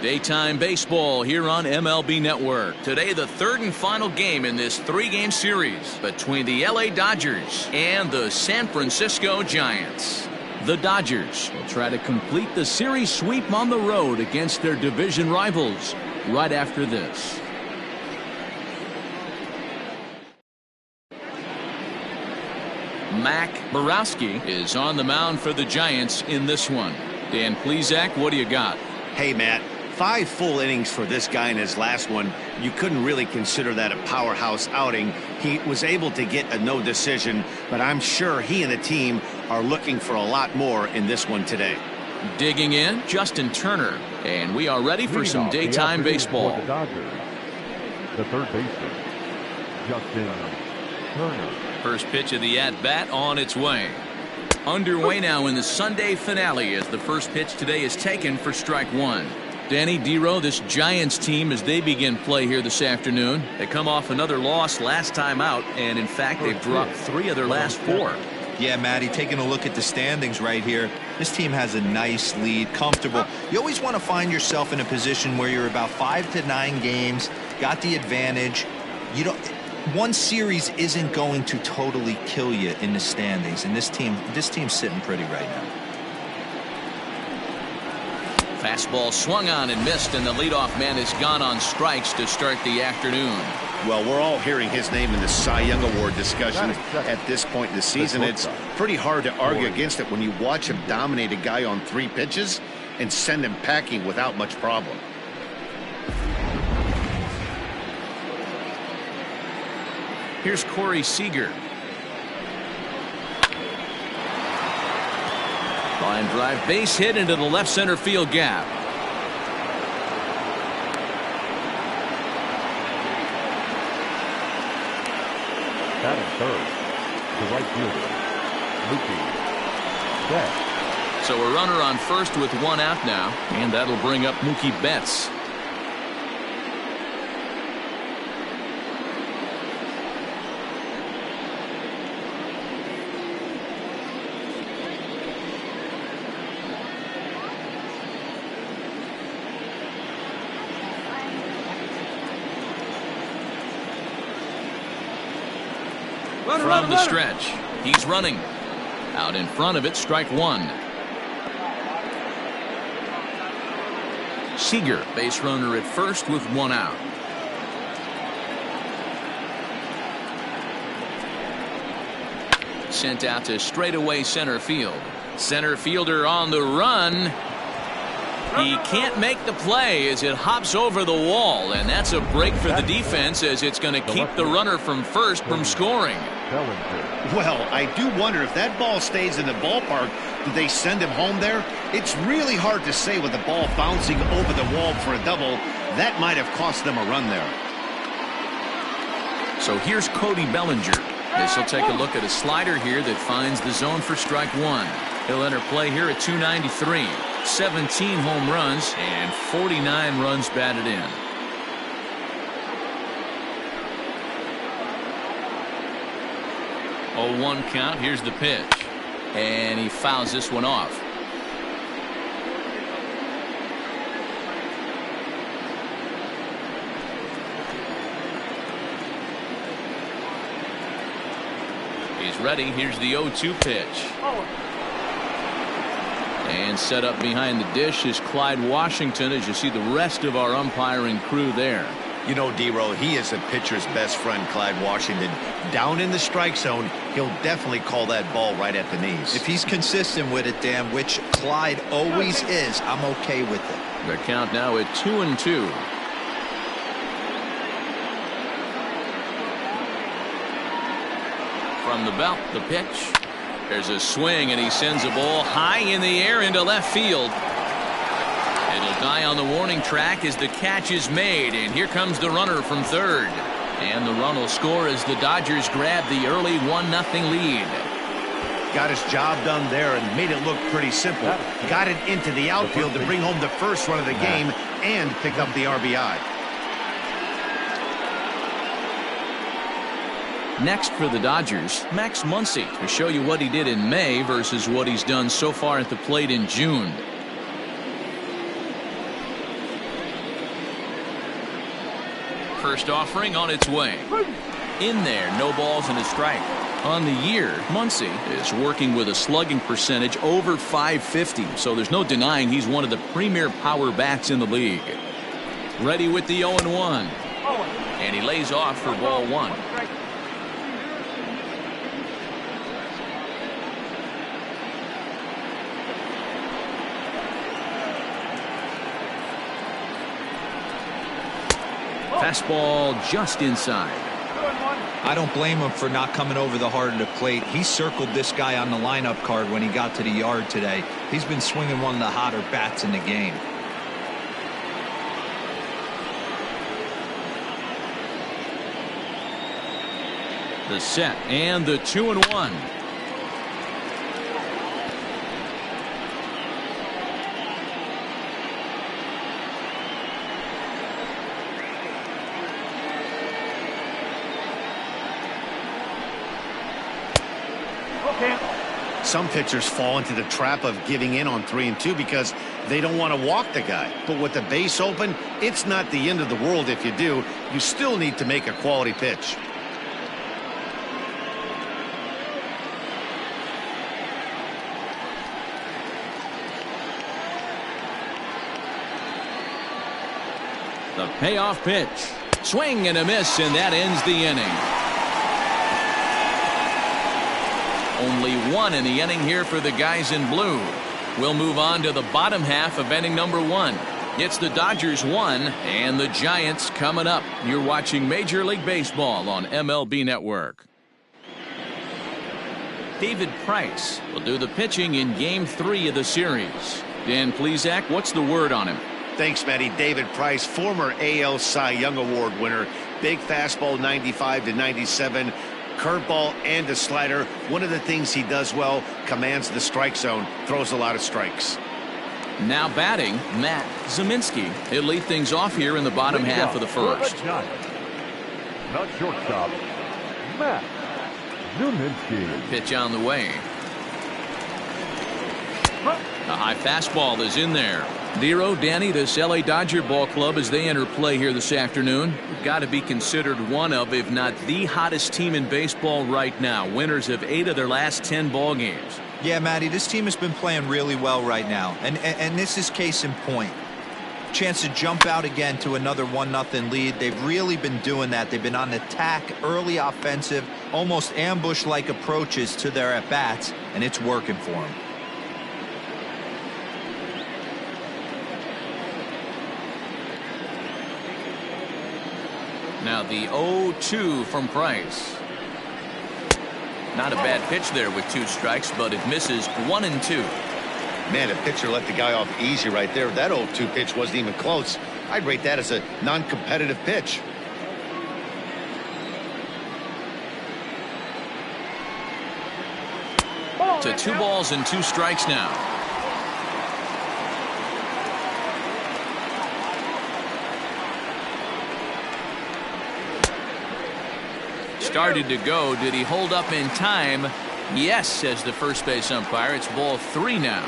Daytime baseball here on MLB Network. Today, the third and final game in this three-game series between the LA Dodgers and the San Francisco Giants. The Dodgers will try to complete the series sweep on the road against their division rivals right after this. Mac Borowski is on the mound for the Giants in this one. Dan Plesac, what do you got? Hey, Matt. 5 full innings for this guy in his last one. You couldn't really consider that a powerhouse outing. He was able to get a no decision, but I'm sure he and the team are looking for a lot more in this one today. Digging in, Justin Turner, and we are ready for some daytime baseball. The Dodgers, the third baseman, Justin Turner. First pitch of the at-bat on its way. Underway now in the Sunday finale as the first pitch today is taken for strike one. Danny Dero, this Giants team, as they begin play here this afternoon, they come off another loss last time out, and in fact they've dropped 3 of their last 4. Yeah, Matty, taking a look at the standings right here, this team has a nice lead, comfortable. You always want to find yourself in a position where you're about 5 to 9 games, got the advantage. You don't. One series isn't going to totally kill you in the standings, and this team's sitting pretty right now. Fastball swung on and missed, and the leadoff man has gone on strikes to start the afternoon. Well, we're all hearing his name in the Cy Young Award discussion at this point in the season. It's pretty hard to argue against it when you watch him dominate a guy on 3 pitches and send him packing without much problem. Here's Corey Seager. Line drive, base hit into the left center field gap. Batting third, the right fielder, Mookie Betts. So a runner on first with 1 out now, and that'll bring up Mookie Betts. From the stretch, he's running. Out in front of it, strike one. Seager, base runner at first with 1 out. Sent out to straightaway center field. Center fielder on the run. He can't make the play as it hops over the wall, and that's a break for the defense as it's going to keep the runner from first from scoring. Well, I do wonder if that ball stays in the ballpark, do they send him home there? It's really hard to say with the ball bouncing over the wall for a double. That might have cost them a run there. So here's Cody Bellinger. This will take a look at a slider here that finds the zone for strike one. He'll enter play here at 293. 17 home runs and 49 runs batted in. Oh, 1 count. Here's the pitch, and he fouls this one off. He's ready. Here's the 0-2 pitch. And set up behind the dish is Clyde Washington, as you see the rest of our umpiring crew there. You know, D-Row, he is a pitcher's best friend, Clyde Washington. Down in the strike zone, he'll definitely call that ball right at the knees. If he's consistent with it, Dan, which Clyde always is, I'm okay with it. The count now at 2-2. From the belt, the pitch. There's a swing, and he sends a ball high in the air into left field. It'll die on the warning track as the catch is made, and here comes the runner from third. And the run will score as the Dodgers grab the early 1-0 lead. Got his job done there and made it look pretty simple. Got it into the outfield to bring home the first run of the game and pick up the RBI. Next for the Dodgers, Max Muncy, to show you what he did in May versus what he's done so far at the plate in June. first offering on its way. In there, no balls and a strike. On the year, Muncy is working with a slugging percentage over .550, so there's no denying he's one of the premier power bats in the league. Ready with the 0-1. And he lays off for ball one. Fastball just inside. I don't blame him for not coming over the heart of the plate. He circled this guy on the lineup card when he got to the yard today. He's been swinging one of the hotter bats in the game. The set and the 2-1. Some pitchers fall into the trap of giving in on 3-2 because they don't want to walk the guy. But with the base open, it's not the end of the world if you do. You still need to make a quality pitch. The payoff pitch. Swing and a miss, and that ends the inning. Only one in the inning here for the guys in blue. We'll move on to the bottom half of inning number 1. It's the Dodgers 1 and the Giants coming up. You're watching Major League Baseball on MLB Network. David Price will do the pitching in Game 3 of the series. Dan Plesac, what's the word on him? Thanks, Matty. David Price, former AL Cy Young Award winner. Big fastball, 95 to 97. Curveball and a slider. One of the things he does well, commands the strike zone, throws a lot of strikes. Now batting, Matt Zeminski. He'll lead things off here in the bottom half of the first. Not shortstop, Matt Zeminski. Pitch on the way. A high fastball is in there. Dero, Danny, this LA Dodger ball club as they enter play here this afternoon, got to be considered one of, if not the hottest team in baseball right now. Winners of 8 of their last 10 ball games. Yeah, Matty, this team has been playing really well right now, and this is case in point. Chance to jump out again to another 1-0 lead. They've really been doing that. They've been on attack, early offensive, almost ambush-like approaches to their at-bats, and it's working for them. Now the 0-2 from Price. Not a bad pitch there with 2 strikes, but it misses 1 and 2. Man, a pitcher let the guy off easy right there. That 0-2 pitch wasn't even close. I'd rate that as a non-competitive pitch. To 2 balls and 2 strikes now. Started to go. Did he hold up in time? Yes, says the first base umpire. It's ball 3 now.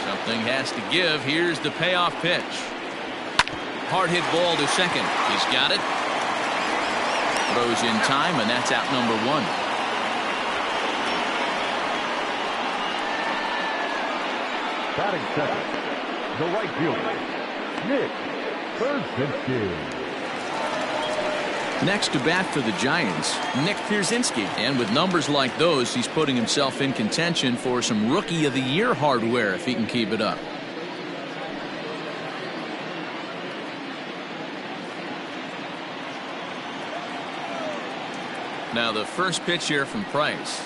Something has to give. Here's the payoff pitch. Hard hit ball to second. He's got it. Throws in time, and that's out number 1. Batting second, the right fielder, Nick Pierzynski. Next to bat for the Giants, Nick Pierzynski. And with numbers like those, he's putting himself in contention for some Rookie of the Year hardware if he can keep it up. Now the first pitch here from Price.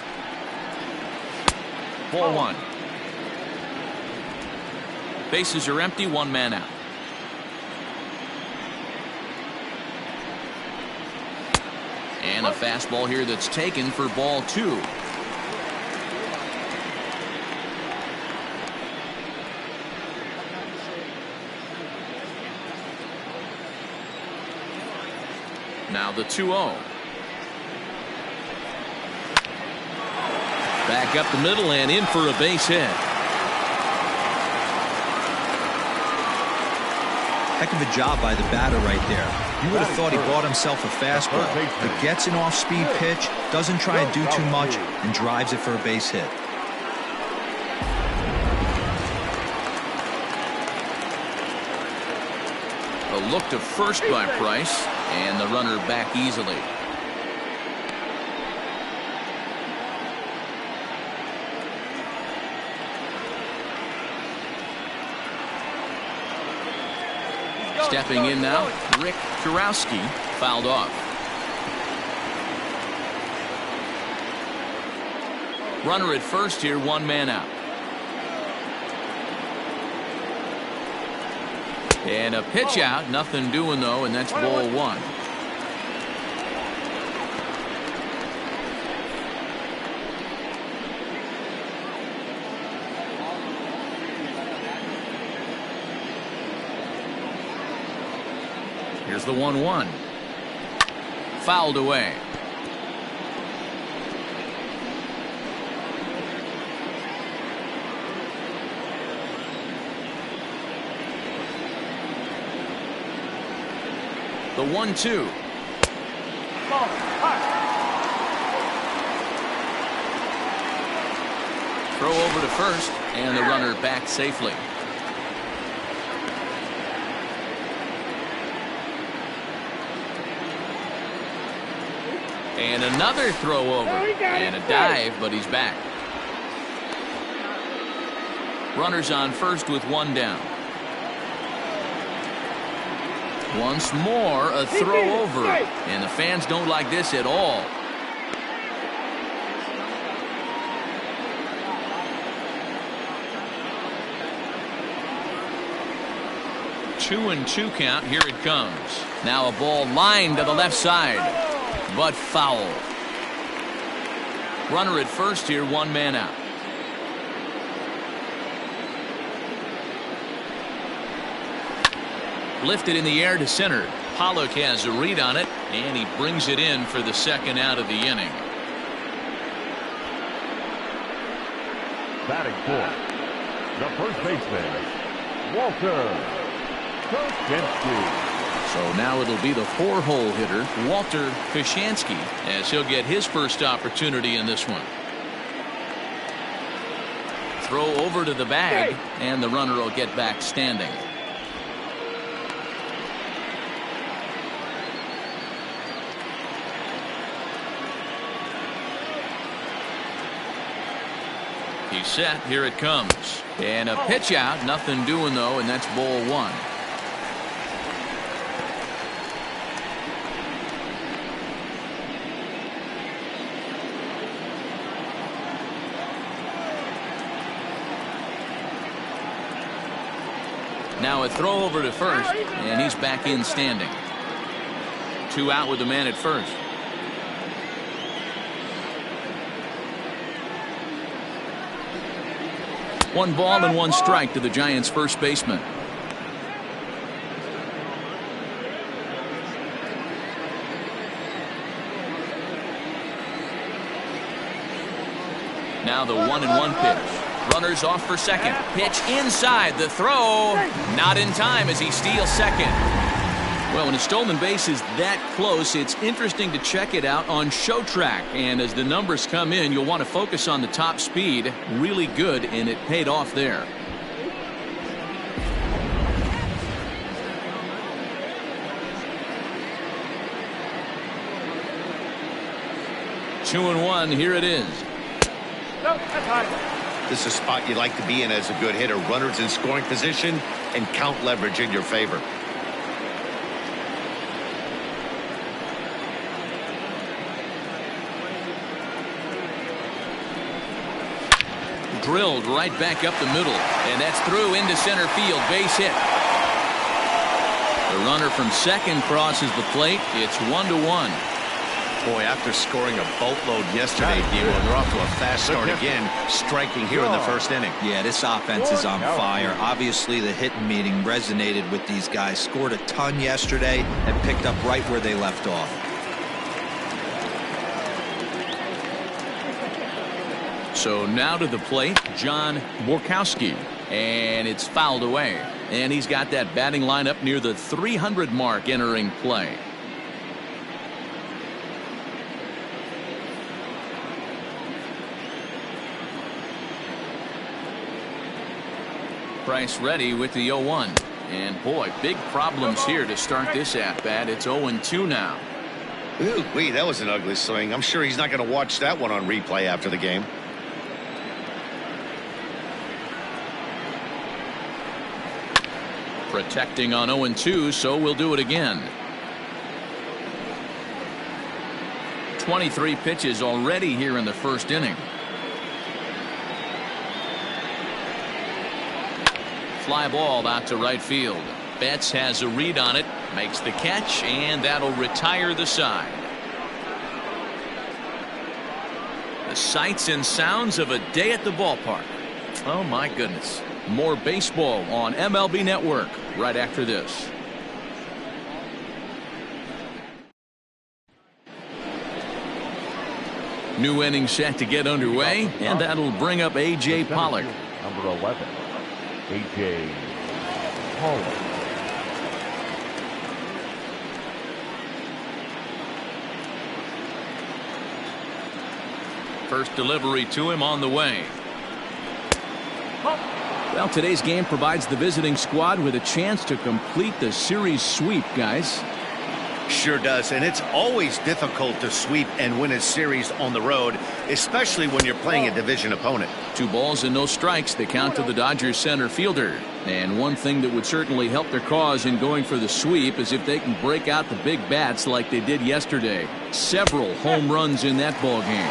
Ball 1. Bases are empty, 1 man out. And a fastball here that's taken for ball 2. Now the 2-0. Back up the middle and in for a base hit. Heck of a job by the batter right there. You would have thought he bought himself a fastball, but gets an off-speed pitch, doesn't try and do too much, and drives it for a base hit. A look to first by Price, and the runner back easily. Stepping in now, Rick Kurowski, fouled off. Runner at first here, one man out. And a pitch out, nothing doing though, and that's ball one. Here's the 1-1. Fouled away. The 1-2. Throw over to first, and the runner back safely. And another throw over, and a dive, but he's back. Runners on first with one down. Once more, a throw over, and the fans don't like this at all. Two and two count. Here it comes. Now a ball lined to the left side, but foul. Runner at first here, one man out. Lifted in the air to center. Pollock has a read on it, and he brings it in for the second out of the inning. Batting fourth, the first baseman, Walter Koshinski. So now it'll be the four-hole hitter, Walter Koshinski, as he'll get his first opportunity in this one. Throw over to the bag, and the runner will get back standing. He's set. Here it comes. And a pitch out. Nothing doing, though, and that's ball one. Now a throw over to first, and he's back in standing. Two out with the man at first. One ball and one strike to the Giants' first baseman. Now the 1-1 pitch. Runners off for second. Pitch inside. The throw not in time as he steals second. Well, when a stolen base is that close, it's interesting to check it out on Show Track. And as the numbers come in, you'll want to focus on the top speed. Really good, and it paid off there. Two and one. Here it is. This is a spot you like to be in as a good hitter. Runners in scoring position and count leverage in your favor. Drilled right back up the middle, and that's through into center field. Base hit. The runner from second crosses the plate. It's 1-1. Boy, after scoring a boatload yesterday, Debo, they're off to a fast start again, striking here in the first inning. Yeah, this offense is on fire. Obviously, the hitting meeting resonated with these guys. Scored a ton yesterday and picked up right where they left off. So now to the plate, John Borkowski, and it's fouled away. And he's got that batting lineup near the 300 mark entering play. Price ready with the 0-1. And boy, big problems here to start this at-bat. It's 0-2 now. Ooh, wait, that was an ugly swing. I'm sure he's not going to watch that one on replay after the game. Protecting on 0-2, so we'll do it again. 23 pitches already here in the first inning. Fly ball out to right field. Betts has a read on it, makes the catch, and that'll retire the side. The sights and sounds of a day at the ballpark. Oh my goodness. More baseball on MLB Network right after this. New inning set to get underway, and that'll bring up A.J. Pollock. Number 11, A.J. Pollock. First delivery to him on the way. Well, today's game provides the visiting squad with a chance to complete the series sweep, guys. Sure does, and it's always difficult to sweep and win a series on the road, especially when you're playing a division opponent. 2 balls and no strikes, the count to the Dodgers center fielder. And one thing that would certainly help their cause in going for the sweep is if they can break out the big bats like they did yesterday. Several home runs in that ball game.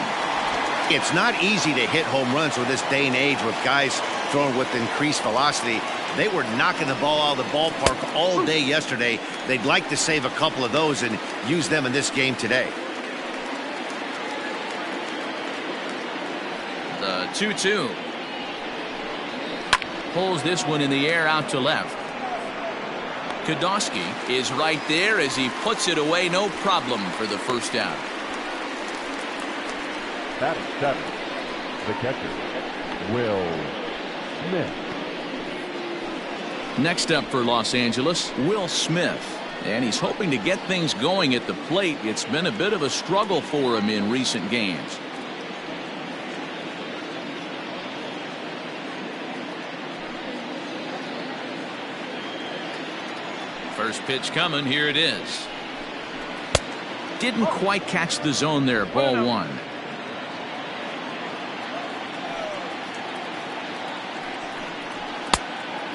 It's not easy to hit home runs with this day and age with guys throwing with increased velocity. They were knocking the ball out of the ballpark all day yesterday. They'd like to save a couple of those and use them in this game today. The 2-2. Pulls this one in the air out to left. Kodosky is right there as he puts it away, no problem for the first out. Batting 7, the catcher, Will Smith. Next up for Los Angeles, Will Smith. And he's hoping to get things going at the plate. It's been a bit of a struggle for him in recent games. First pitch coming. Here it is. Didn't quite catch the zone there. Ball 1.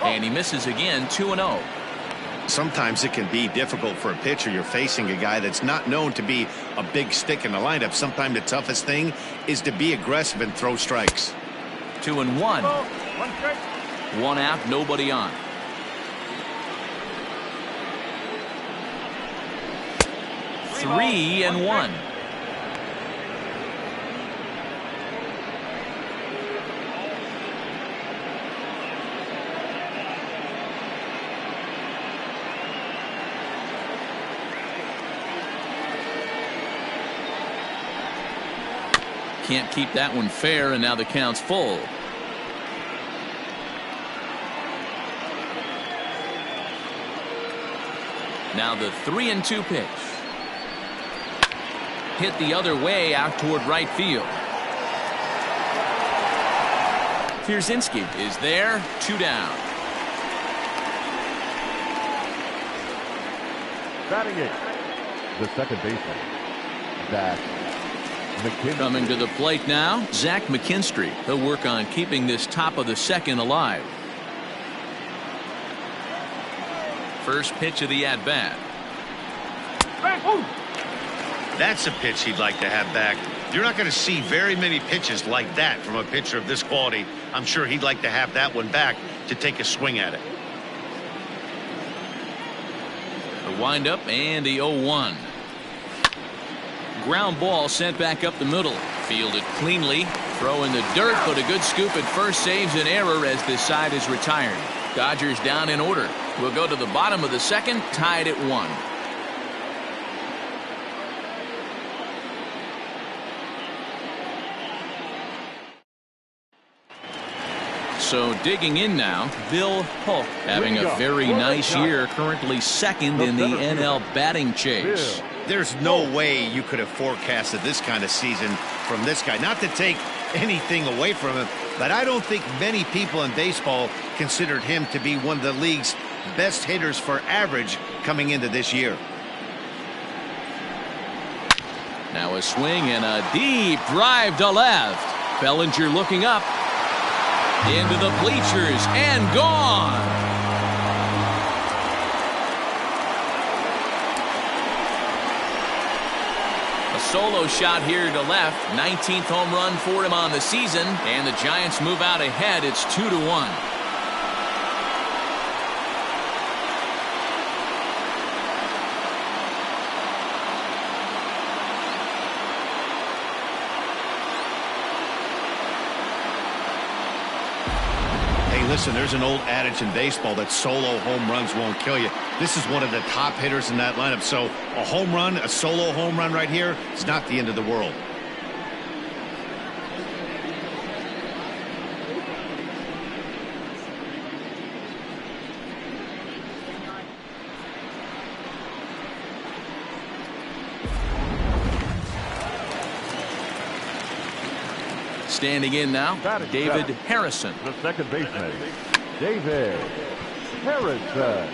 And he misses again. 2-0. Sometimes it can be difficult for a pitcher. You're facing a guy that's not known to be a big stick in the lineup. Sometimes the toughest thing is to be aggressive and throw strikes. 2-1. 1 out, nobody on. 3-1. Can't keep that one fair, and now the count's full. Now the 3-2 pitch. Hit the other way out toward right field. Pierzynski is there. 2 down. Batting 8, the second baseman, Zach McKinstry. Coming to the plate now, Zach McKinstry. He'll work on keeping this top of the second alive. First pitch of the at-bat. That's a pitch he'd like to have back. You're not going to see very many pitches like that from a pitcher of this quality. I'm sure he'd like to have that one back to take a swing at it. The windup and the 0-1. Ground ball sent back up the middle. Fielded cleanly. Throw in the dirt, but a good scoop at first saves an error as this side is retired. Dodgers down in order. We'll go to the bottom of the second, tied at 1. So digging in now, Bill Polk having a very nice year, currently second in the NL batting chase. There's no way you could have forecasted this kind of season from this guy. Not to take anything away from him, but I don't think many people in baseball considered him to be one of the league's best hitters for average coming into this year. Now a swing and a deep drive to left. Bellinger looking up into the bleachers and gone. A solo shot here to left. 19th home run for him on the season, and the Giants move out ahead. It's 2-1. Listen, there's an old adage in baseball that solo home runs won't kill you. This is one of the top hitters in that lineup. So a home run, a solo home run right here, is not the end of the world. Standing in now, David Harrison. The second baseman, David Harrison.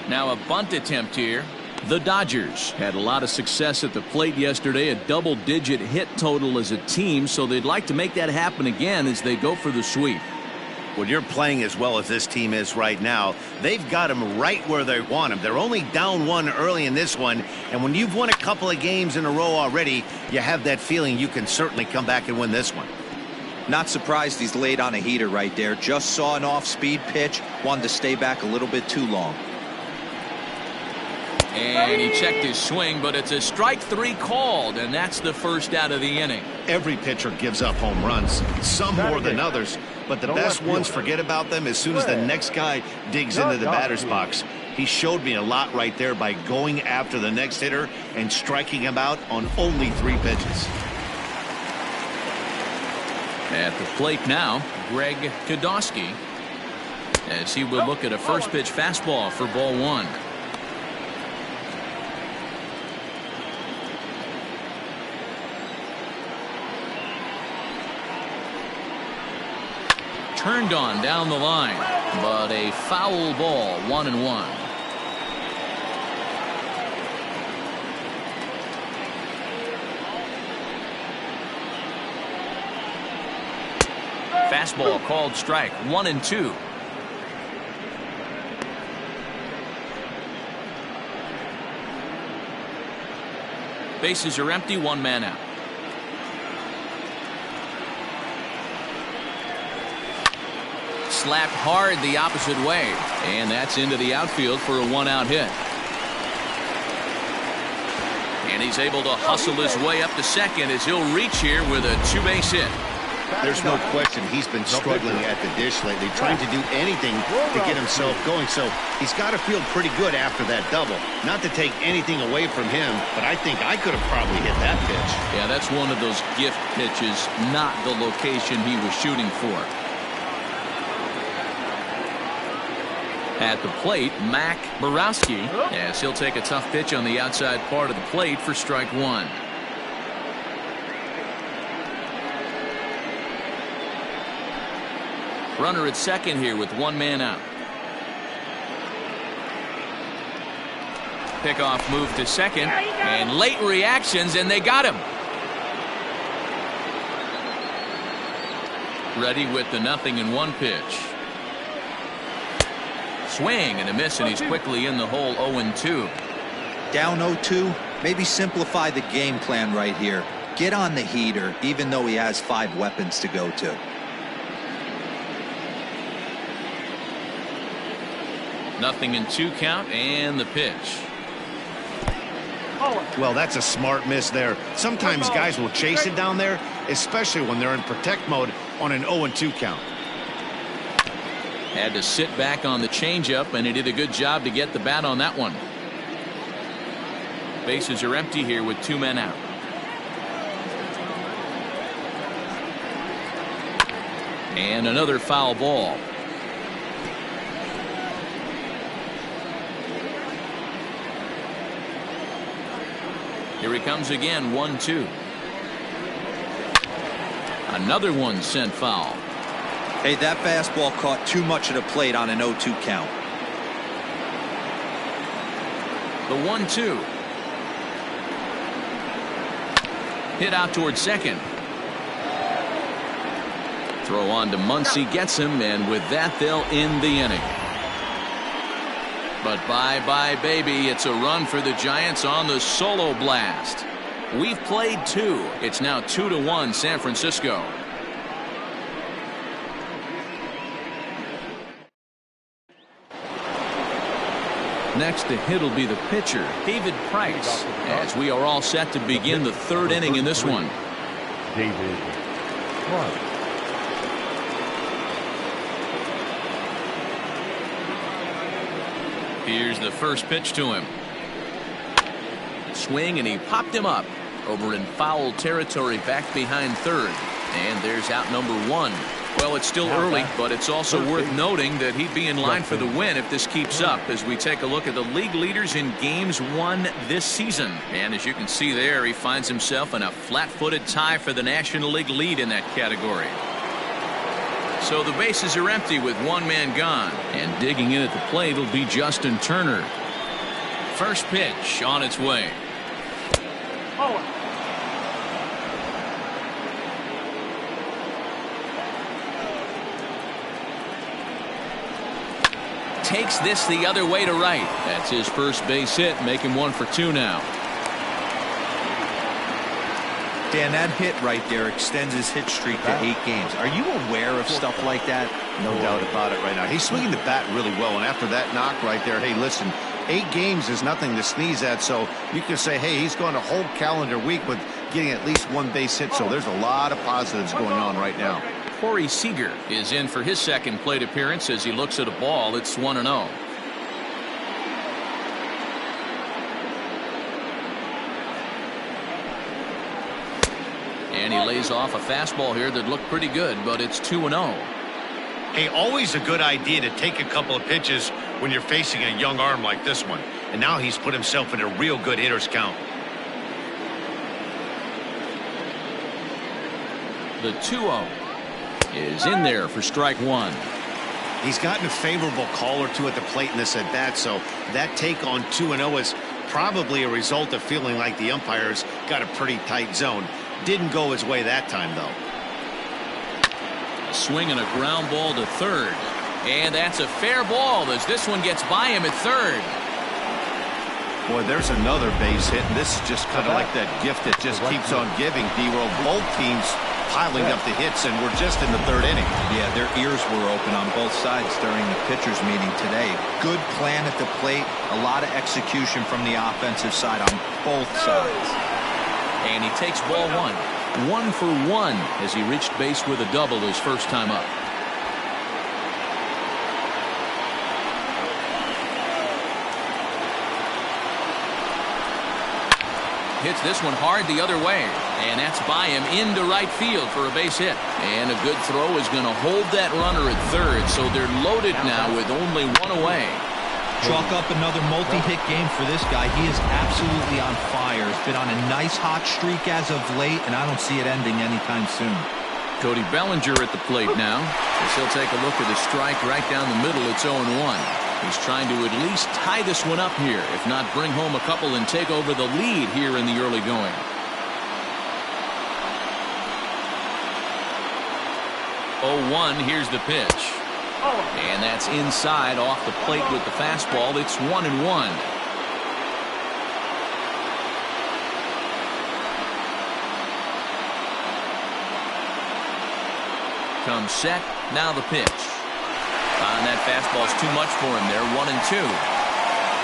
Now a bunt attempt here. The Dodgers had a lot of success at the plate yesterday, a double-digit hit total as a team, so they'd like to make that happen again as they go for the sweep. When you're playing as well as this team is right now, they've got them right where they want them. They're only down one early in this one, and when you've won a couple of games in a row already, you have that feeling you can certainly come back and win this one. Not surprised he's laid on a heater right there. Just saw an off-speed pitch, wanted to stay back a little bit too long. And he checked his swing, but it's a strike three called, and that's the first out of the inning. Every pitcher gives up home runs, some more than others, but the best ones forget about them as soon as the next guy digs into the batter's box. He showed me a lot right there by going after the next hitter and striking him out on only 3 pitches. At the plate now, Greg Kodosky, as he will look at a first pitch fastball for ball 1. Turned on down the line, but a foul ball, 1-1. Fastball called strike, 1-2. Bases are empty, 1 man out. Slapped hard the opposite way, and that's into the outfield for a 1-out hit. And he's able to hustle his way up to second as he'll reach here with a 2-base hit. There's no question he's been struggling at the dish lately, trying to do anything to get himself going. So he's got to feel pretty good after that double. Not to take anything away from him, but I think I could have probably hit that pitch. Yeah, that's one of those gift pitches, not the location he was shooting for. At the plate, Mac Borowski, as he'll take a tough pitch on the outside part of the plate for strike 1. Runner at second here with 1 man out. Pickoff move to second, and late reactions, and they got him. Ready with the 0-1 pitch. Swing and a miss, and he's quickly in the hole. 0-2. Down 0-2, maybe simplify the game plan right here. Get on the heater, even though he has 5 weapons to go to. Nothing in 2 count, and the pitch. Well, that's a smart miss there. Sometimes guys will chase it down there, especially when they're in protect mode on an 0-2 count. Had to sit back on the changeup, and he did a good job to get the bat on that one. Bases are empty here with 2 men out. And another foul ball. Here he comes again, 1-2. Another one sent foul. Hey, that fastball caught too much of the plate on an 0-2 count. The 1-2. Hit out towards second. Throw on to Muncy, gets him, and with that they'll end the inning. But bye-bye, baby. It's a run for the Giants on the solo blast. We've played 2. It's now 2-1 San Francisco. Next to hit will be the pitcher, David Price, as we are all set to begin the 3rd inning in this one. David Price. Here's the first pitch to him. Swing, and he popped him up over in foul territory back behind third. And there's out number 1. Well, it's still early, but it's also worth noting that he'd be in line for the win if this keeps up as we take a look at the league leaders in games won this season. And as you can see there, he finds himself in a flat-footed tie for the National League lead in that category. So the bases are empty with 1 man gone. And digging in at the plate will be Justin Turner. First pitch on its way. Takes this the other way to right. That's his first base hit, making 1 for 2 now. Dan, that hit right there extends his hit streak to 8 games. Are you aware of stuff like that? No doubt about it right now. He's swinging the bat really well, and after that knock right there, hey, listen, 8 games is nothing to sneeze at, so you can say, hey, he's going a whole calendar week with getting at least 1 base hit, so there's a lot of positives going on right now. Corey Seager is in for his second plate appearance as he looks at a ball. It's 1-0. And he lays off a fastball here that looked pretty good, but it's 2-0. Hey, always a good idea to take a couple of pitches when you're facing a young arm like this one. And now he's put himself in a real good hitter's count. The 2-0 is in there for strike 1. He's gotten a favorable call or 2 at the plate in this at bat, so that take on 2-0 is probably a result of feeling like the umpires got a pretty tight zone. Didn't go his way that time, though. A swing and a ground ball to third. And that's a fair ball as this one gets by him at third. Boy, there's another base hit, and this is just kind of like that gift that just keeps on giving, D-Roll. Both teams piling up the hits, and we're just in the 3rd inning. Yeah, their ears were open on both sides during the pitchers meeting today. Good plan at the plate, a lot of execution from the offensive side on both sides. And he takes ball 1. 1 for 1 as he reached base with a double his first time up. Hits this one hard the other way, and that's by him into right field for a base hit. And a good throw is going to hold that runner at third, so they're loaded now with only 1 away. Chalk up another multi-hit game for this guy. He is absolutely on fire. He's been on a nice hot streak as of late, and I don't see it ending anytime soon. Cody Bellinger at the plate now, as he'll take a look at the strike right down the middle. It's 0-1. He's trying to at least tie this one up here, if not bring home a couple and take over the lead here in the early going. Oh, 1, here's the pitch. And that's inside off the plate with the fastball. It's 1-1. Comes set, now the pitch. And that fastball's too much for him there, 1-2.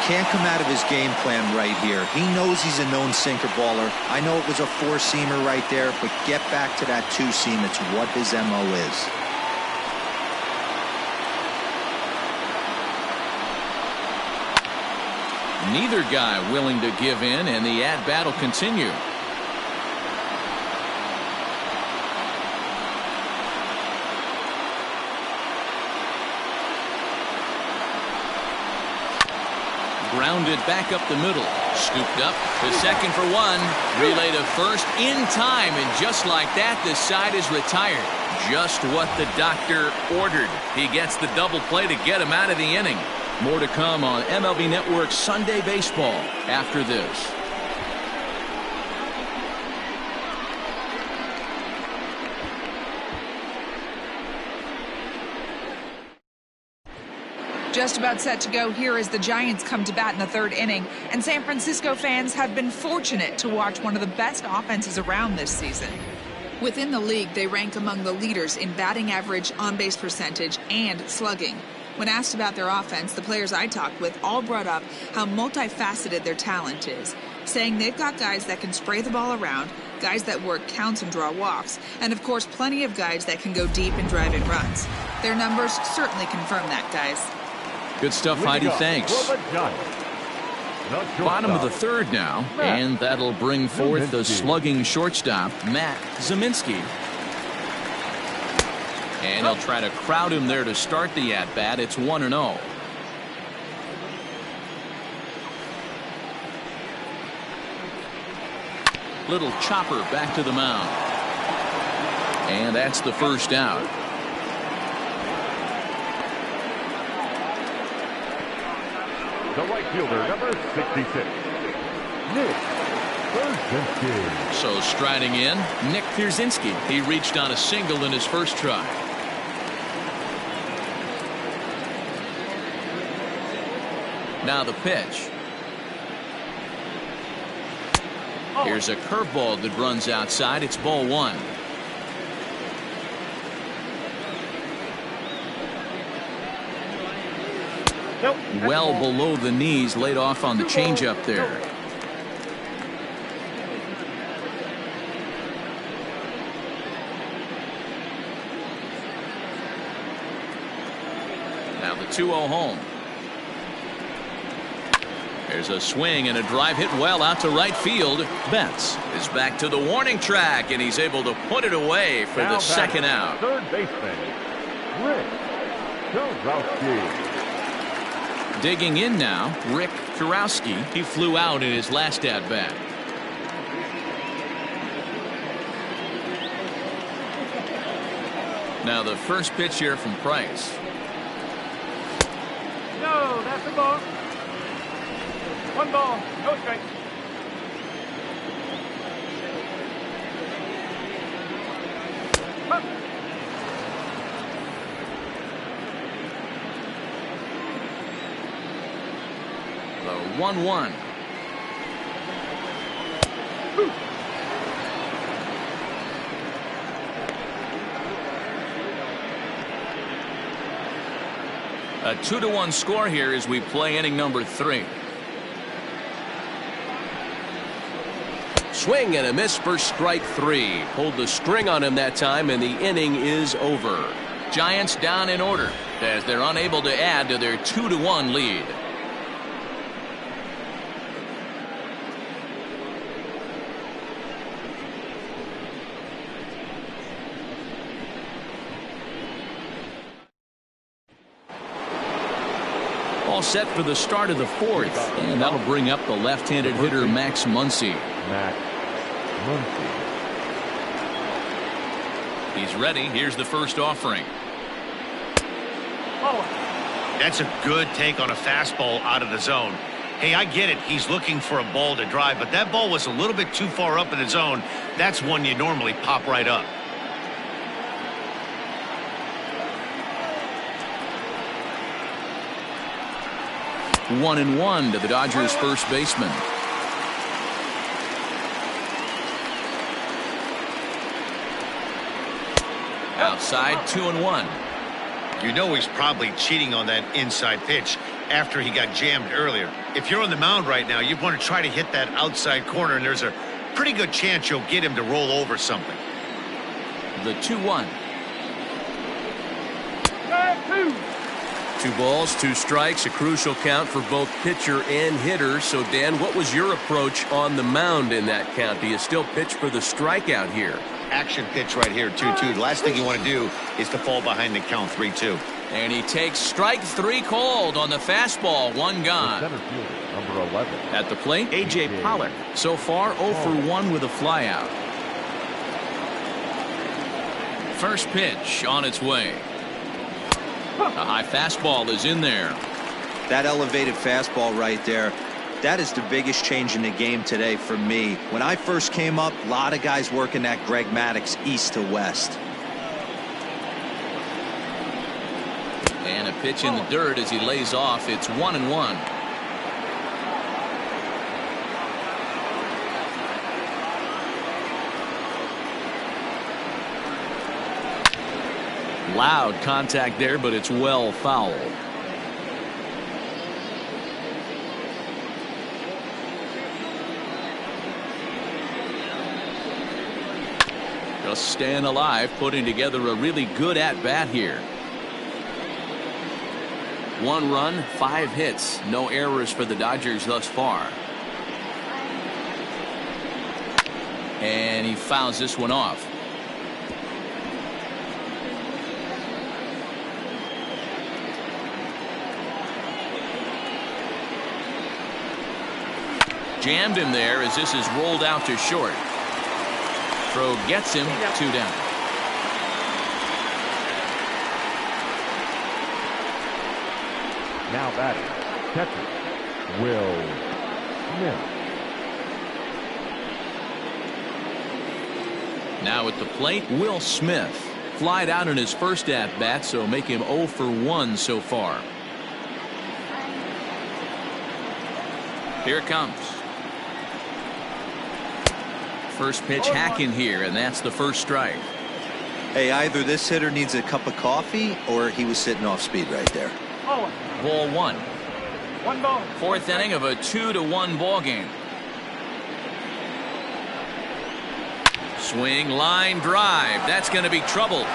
Can't come out of his game plan right here. He knows he's a known sinker baller. I know it was a 4-seamer right there, but get back to that 2-seam. It's what his MO is. Neither guy willing to give in, and the at-bat will continue. Grounded back up the middle. Scooped up to second for one. Relay to first in time, and just like that, the side is retired. Just what the doctor ordered. He gets the double play to get him out of the inning. More to come on MLB Network Sunday Baseball after this. Just about set to go here as the Giants come to bat in the third inning, and San Francisco fans have been fortunate to watch one of the best offenses around this season. Within the league, they rank among the leaders in batting average, on-base percentage, and slugging. When asked about their offense, the players I talked with all brought up how multifaceted their talent is, saying they've got guys that can spray the ball around, guys that work counts and draw walks, and of course plenty of guys that can go deep and drive in runs. Their numbers certainly confirm that, guys. Good stuff, Heidi. Thanks. Bottom of the third now, and that'll bring forth the slugging shortstop, Matt Zeminski. And he'll try to crowd him there to start the at-bat. It's 1-0. Little chopper back to the mound. And that's the first out. The right fielder, number 66, Nick Pierzynski. So striding in, Nick Pierzynski. He reached on a single in his first try. Now the pitch. Here's a curveball that runs outside. It's ball one. Well below the knees, laid off on the changeup there. Now the 2-0 home. There's a swing and a drive hit well out to right field. Betts is back to the warning track, and he's able to put it away for the second out. Third baseman, Rick Kurowski. Digging in now, Rick Kurowski. He flew out in his last at-bat. Now the first pitch here from Price. No, that's a ball. One ball, no strike. The 1-1. A 2-1 score here as we play inning number 3. Swing and a miss for strike 3. Pulled the string on him that time, and the inning is over. Giants down in order as they're unable to add to their 2-1 lead. All set for the start of the fourth, and that'll bring up the left-handed hitter Max Muncy. He's ready. Here's the first offering. That's a good take on a fastball out of the zone. Hey, I get it. He's looking for a ball to drive, but that ball was a little bit too far up in the zone. That's one you normally pop right up. One and one to the Dodgers first baseman. Outside, 2-1. You know he's probably cheating on that inside pitch after he got jammed earlier. If you're on the mound right now, you want to try to hit that outside corner, and there's a pretty good chance you'll get him to roll over something. The 2-1. 2 balls, 2 strikes, a crucial count for both pitcher and hitter. So, Dan, what was your approach on the mound in that count? Do you still pitch for the strikeout here? Action pitch right here, 2-2. The last thing you want to do is to fall behind the count 3-2. And he takes strike 3 called on the fastball. 1 gone. Center fielder, number 11. At the plate, A.J. Pollock. So far, 0 for 1 with a flyout. First pitch on its way. A high fastball is in there. That elevated fastball right there, that is the biggest change in the game today for me. When I first came up, a lot of guys working that Greg Maddux east to west. And a pitch in the dirt as he lays off. It's 1-1. Loud contact there, but it's well foul. Just staying alive, putting together a really good at-bat here. 1 run, 5 hits, no errors for the Dodgers thus far. And he fouls this one off. Jammed him there as this is rolled out to short. Throw gets him, 2 down. Now batting, catcher, Will Smith. Now at the plate, Will Smith. Flied out in his first at-bat, so make him 0 for 1 so far. Here it comes. First pitch hacking here, and that's the first strike. Hey, either this hitter needs a cup of coffee or he was sitting off speed right there. Ball 1. 1 ball. 4th inning of a 2-1 ball game. Swing, line drive. That's going to be trouble.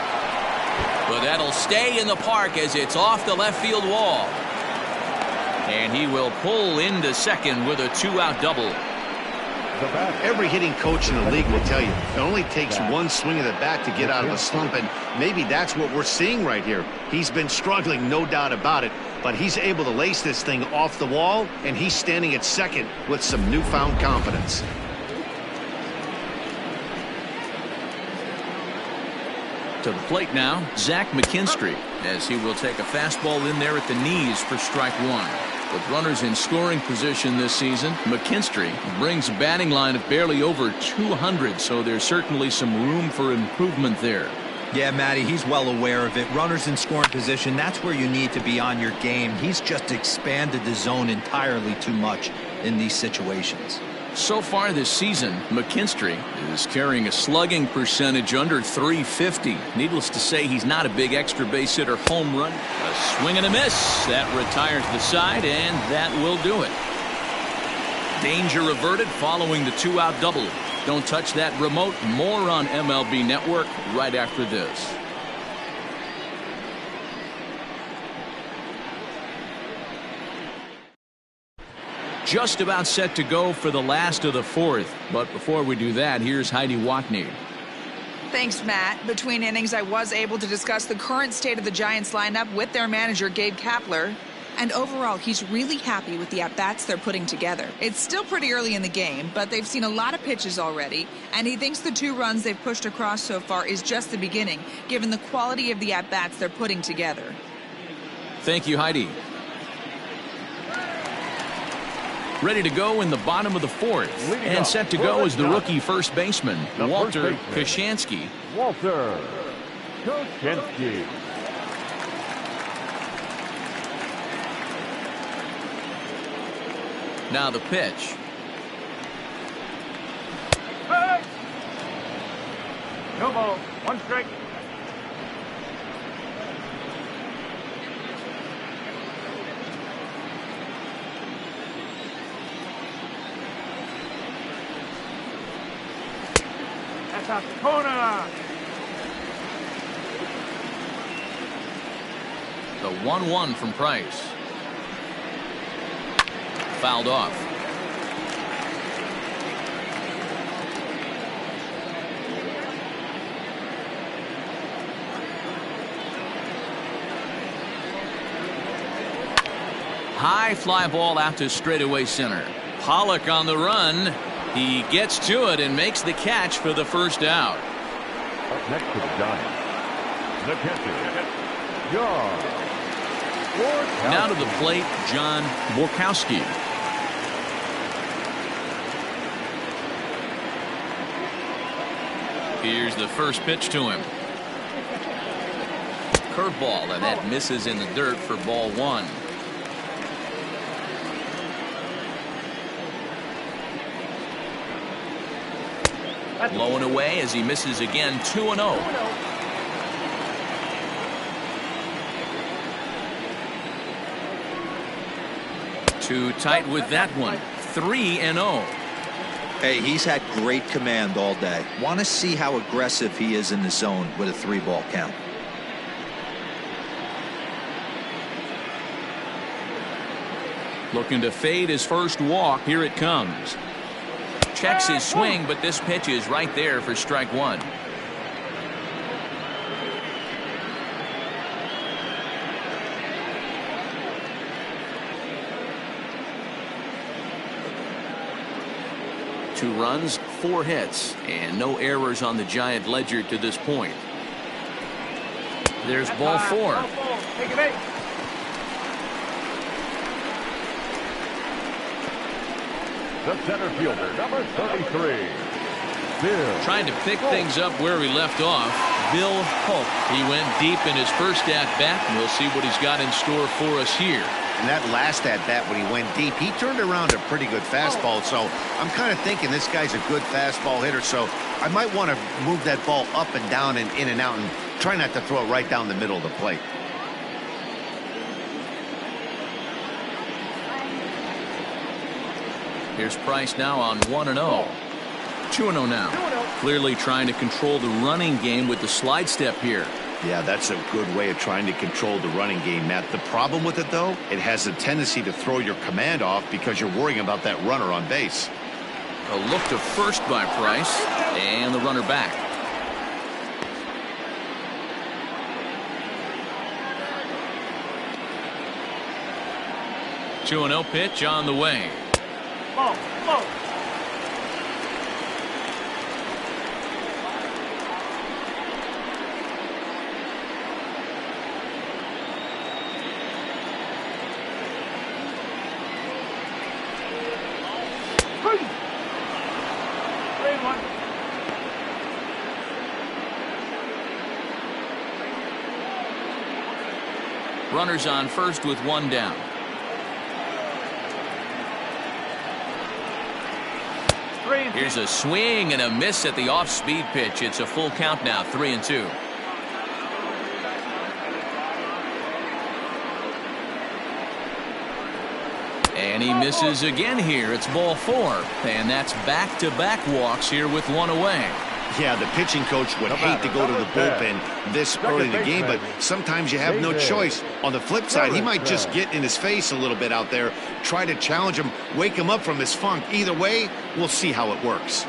But that'll stay in the park as it's off the left field wall. And he will pull into second with a 2-out double. Every hitting coach in the league will tell you it only takes one swing of the bat to get out of a slump, and maybe that's what we're seeing right here. He's been struggling, no doubt about it, but he's able to lace this thing off the wall, and he's standing at second with some newfound confidence. To the plate now, Zach McKinstry, as he will take a fastball in there at the knees for strike 1. With runners in scoring position this season, McKinstry brings a batting line of barely over 200, so there's certainly some room for improvement there. Yeah, Matty, he's well aware of it. Runners in scoring position, that's where you need to be on your game. He's just expanded the zone entirely too much in these situations. So far this season, McKinstry is carrying a slugging percentage under 350. Needless to say, he's not a big extra base hitter home run. A swing and a miss. That retires the side, and that will do it. Danger averted following the 2-out double. Don't touch that remote. More on MLB Network right after this. Just about set to go for the last of the 4th. But before we do that, here's Heidi Watney. Thanks, Matt. Between innings, I was able to discuss the current state of the Giants lineup with their manager, Gabe Kapler. And overall, he's really happy with the at-bats they're putting together. It's still pretty early in the game, but they've seen a lot of pitches already, and he thinks the 2 runs they've pushed across so far is just the beginning, given the quality of the at-bats they're putting together. Thank you, Heidi. Ready to go in the bottom of the 4th. And set to go is the rookie first baseman, Walter Koshansky. Walter Koshansky. Now the pitch. Hey! No ball. 1 strike. That's out the corner. The 1-1 from Price. Fouled off. High fly ball out to straightaway center. Pollock on the run. He gets to it and makes the catch for the first out. Up next to the Giants, the catcher, John. Now to the plate, John Borkowski. Here's the first pitch to him. Curveball, and that misses in the dirt for ball one. Low and away as he misses again, 2-0. Too tight with that one, 3-0. Hey, he's had great command all day. Want to see how aggressive he is in the zone with a 3-ball count. Looking to fade his first walk. Here it comes. Checks his swing, but this pitch is right there for strike one. Two runs, 4 hits, and no errors on the Giant ledger to this point. There's ball 4. Take it back. The center fielder, number 33, Bill. Trying to pick things up where he left off, Bill Hope. He went deep in his first at-bat, and we'll see what he's got in store for us here. And that last at-bat when he went deep, he turned around a pretty good fastball. So I'm kind of thinking this guy's a good fastball hitter. So I might want to move that ball up and down and in and out and try not to throw it right down the middle of the plate. Here's Price now on 1-0. 2-0 now. Clearly trying to control the running game with the slide step here. Yeah, that's a good way of trying to control the running game, Matt. The problem with it, though, it has a tendency to throw your command off because you're worrying about that runner on base. A look to first by Price, and the runner back. The 2-0 pitch on the way. Ball, ball. Runners on first with 1 down. Here's a swing and a miss at the off-speed pitch. It's a full count now, 3-2. And he misses again here. It's ball 4. And that's back-to-back walks here with 1 away. Yeah, the pitching coach would hate to go to the bullpen this early in the game, but sometimes you have no choice. On the flip side, he might just get in his face a little bit out there, try to challenge him, wake him up from his funk. Either way, we'll see how it works.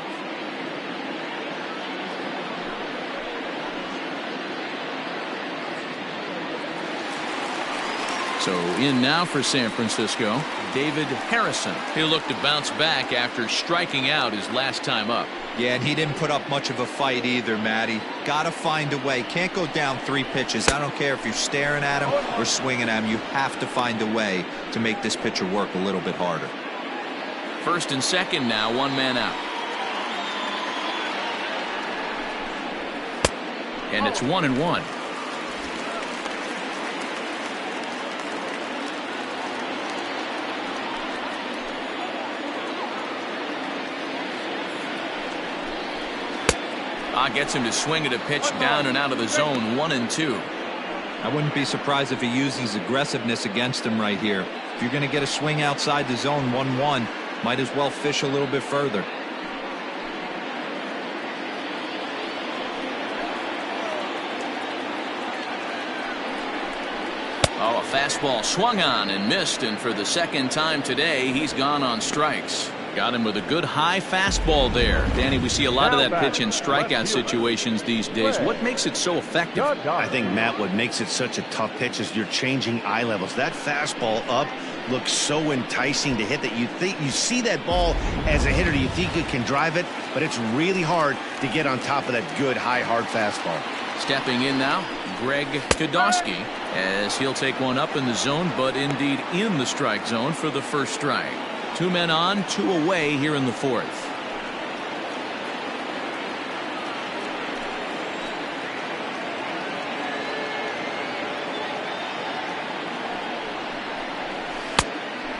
So in now for San Francisco, David Harrison. He'll look to bounce back after striking out his last time up. Yeah, and he didn't put up much of a fight either, Matty. Got to find a way. Can't go down 3 pitches. I don't care if you're staring at him or swinging at him. You have to find a way to make this pitcher work a little bit harder. First and second now, 1 man out. And it's 1-1. Gets him to swing at a pitch down and out of the zone, 1-2. I wouldn't be surprised if he uses aggressiveness against him right here. If you're going to get a swing outside the zone, 1-1, might as well fish a little bit further. Oh, a fastball swung on and missed, and for the second time today, he's gone on strikes. Got him with a good high fastball there. Danny, we see a lot of that pitch in strikeout situations these days. What makes it so effective? I think, Matt, what makes it such a tough pitch is you're changing eye levels. That fastball up looks so enticing to hit that you see that ball as a hitter, you think you can drive it, but it's really hard to get on top of that good high hard fastball. Stepping in now, Greg Kodosky, as he'll take one up in the zone, but indeed in the strike zone for the first strike. 2 men on, 2 away here in the 4th.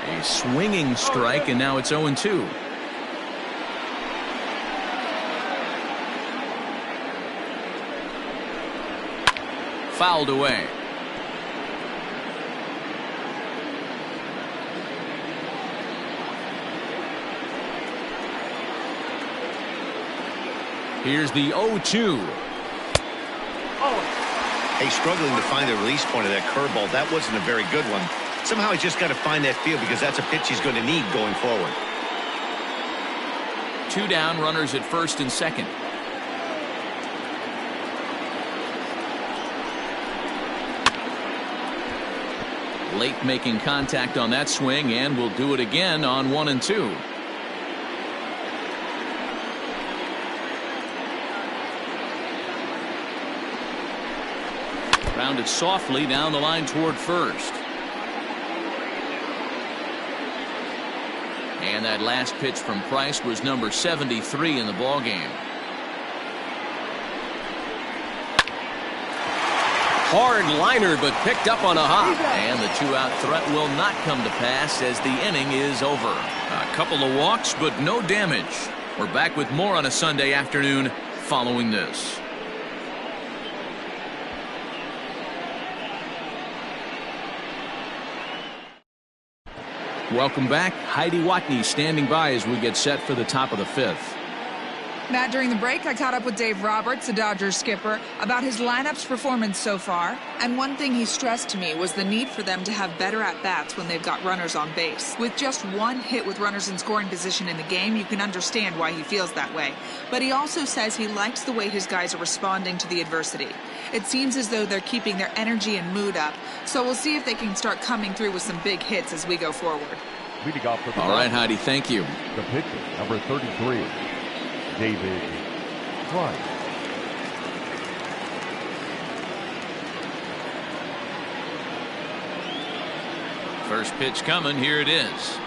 A swinging strike, and now it's 0-2. Fouled away. Here's the 0-2. He's struggling to find the release point of that curveball. That wasn't a very good one. Somehow he's just got to find that feel because that's a pitch he's going to need going forward. 2 down, runners at first and second. Late making contact on that swing, and will do it again on 1 and 2. Rounded softly down the line toward first. And that last pitch from Price was number 73 in the ballgame. Hard liner, but picked up on a hop. And the 2-out threat will not come to pass as the inning is over. A couple of walks, but no damage. We're back with more on a Sunday afternoon following this. Welcome back. Heidi Watney standing by as we get set for the top of the 5th. Matt, during the break, I caught up with Dave Roberts, the Dodgers skipper, about his lineup's performance so far. And one thing he stressed to me was the need for them to have better at-bats when they've got runners on base. With just 1 hit with runners in scoring position in the game, you can understand why he feels that way. But he also says he likes the way his guys are responding to the adversity. It seems as though they're keeping their energy and mood up. So we'll see if they can start coming through with some big hits as we go forward. Leading off for the All right, Heidi, thank you. The pitcher, number 33, David Price. First pitch coming. Here it is.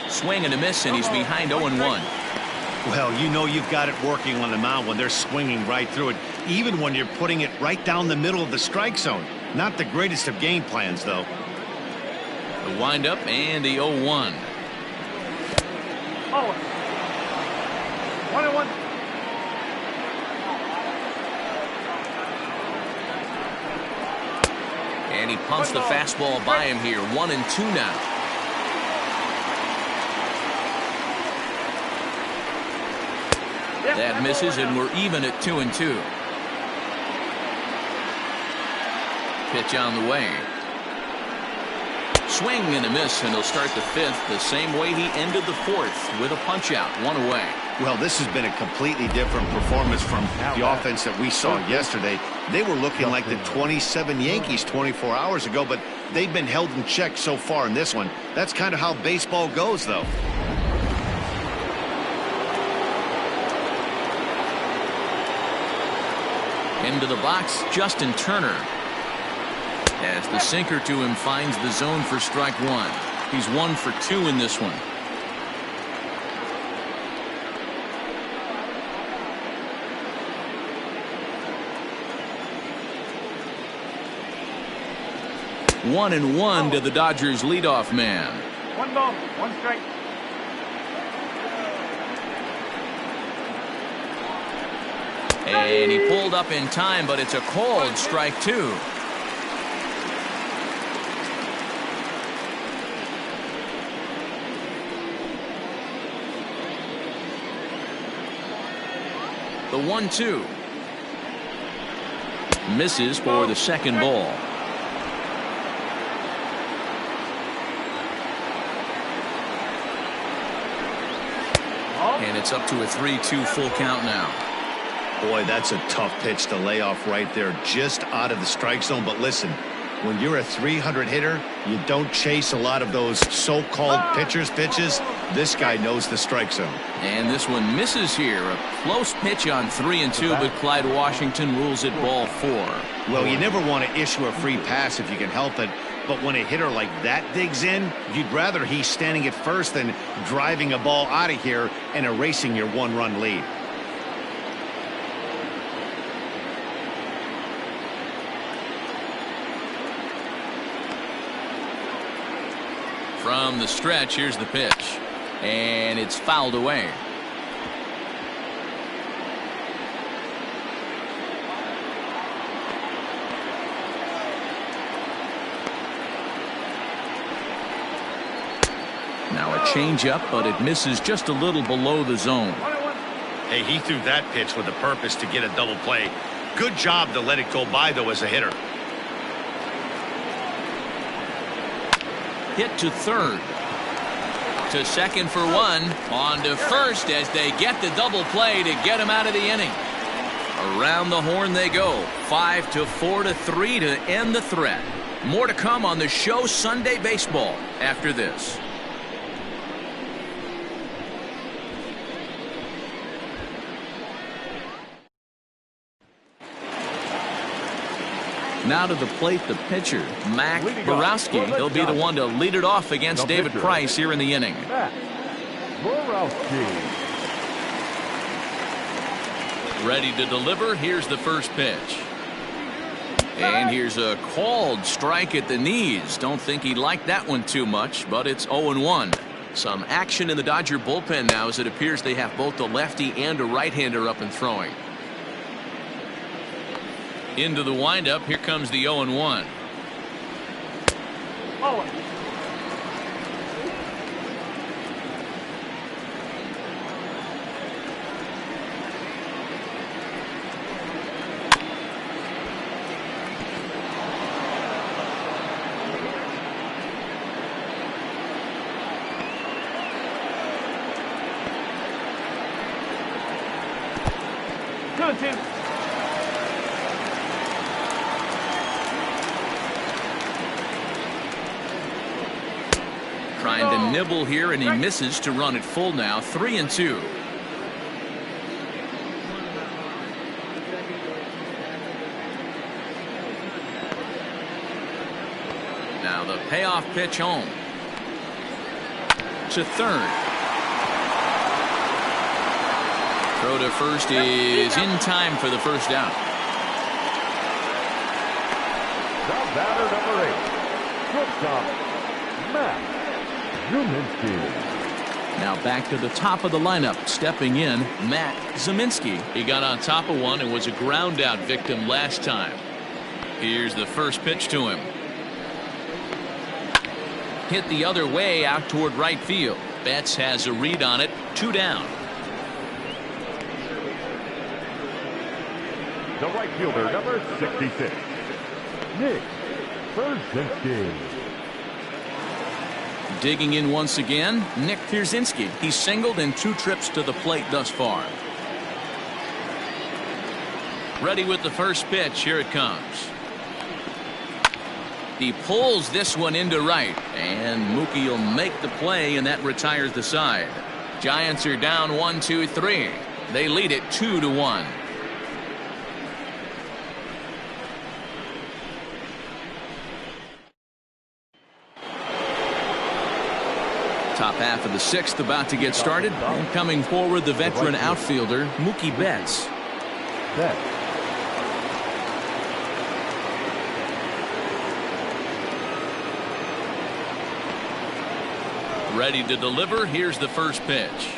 Swing and a miss, and he's behind 0-1. Well, you know you've got it working on the mound when they're swinging right through it, even when you're putting it right down the middle of the strike zone. Not the greatest of game plans, though. The windup and the 0-1. 1-1. And he pumps the fastball by him here. 1-2 now. That misses, and we're even at 2-2. Pitch on the way. Swing and a miss, and he'll start the 5th the same way he ended the 4th with a punch out, 1 away. Well, this has been a completely different performance from the offense that we saw yesterday. They were looking like the 27 Yankees 24 hours ago, but they've been held in check so far in this one. That's kind of how baseball goes, though. Into the box, Justin Turner. As the sinker to him finds the zone for strike 1. He's 1 for 2 in this one. One and 1 to the Dodgers leadoff man. 1 ball, 1 strike. And he pulled up in time, but it's a called strike 2. The 1-2. Misses for the second ball. And it's up to a 3-2 full count now. Boy, that's a tough pitch to lay off right there, just out of the strike zone. But listen, When you're a 300 hitter, you don't chase a lot of those so-called pitchers' pitches. This guy knows the strike zone. And this one misses here. A close pitch on 3-2, but Clyde Washington rules it ball 4. Well, you never want to issue a free pass if you can help it. But when a hitter like that digs in, you'd rather he's standing at first than driving a ball out of here and erasing your one-run lead. From the stretch, here's the pitch. And it's fouled away. Now a changeup, but it misses just a little below the zone. Hey, he threw that pitch with a purpose to get a double play. Good job to let it go by, though, as a hitter. Hit to third. To second for 1. On to first as they get the double play to get him out of the inning. Around the horn they go. 5-4-3 to end the threat. More to come on the show Sunday Baseball after this. Now to the plate, the pitcher, Mac Borowski. He'll be the one to lead it off against David Price here in the inning. Ready to deliver. Here's the first pitch. And here's a called strike at the knees. Don't think he liked that one too much, but it's 0-1. Some action in the Dodger bullpen now as it appears they have both a lefty and a right-hander up and throwing. Into the windup. Here comes the 0-1. Trying to nibble here, and he misses to run it full now. 3-2. Now the payoff pitch home. To third. Throw to first is in time for the first out. The batter, number 8. Shortstop, Matt Zuminski. Now back to the top of the lineup. Stepping in, Matt Zuminski. He got on top of one and was a ground out victim last time. Here's the first pitch to him. Hit the other way out toward right field. Betts has a read on it. 2 down. The right fielder, number 66, Nick Pierzynski. Digging in once again, Nick Pierzynski. He's singled in 2 trips to the plate thus far. Ready with the first pitch. Here it comes. He pulls this one into right, and Mookie will make the play, and that retires the side. Giants are down 1-2-3. They lead it 2-1. Top half of the 6th about to get started. And coming forward, the veteran outfielder, Mookie Betts. Ready to deliver. Here's the first pitch.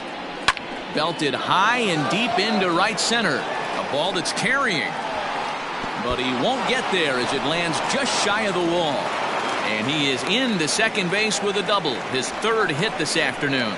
Belted high and deep into right center. A ball that's carrying. But he won't get there as it lands just shy of the wall. And he is into second base with a double. His 3rd hit this afternoon.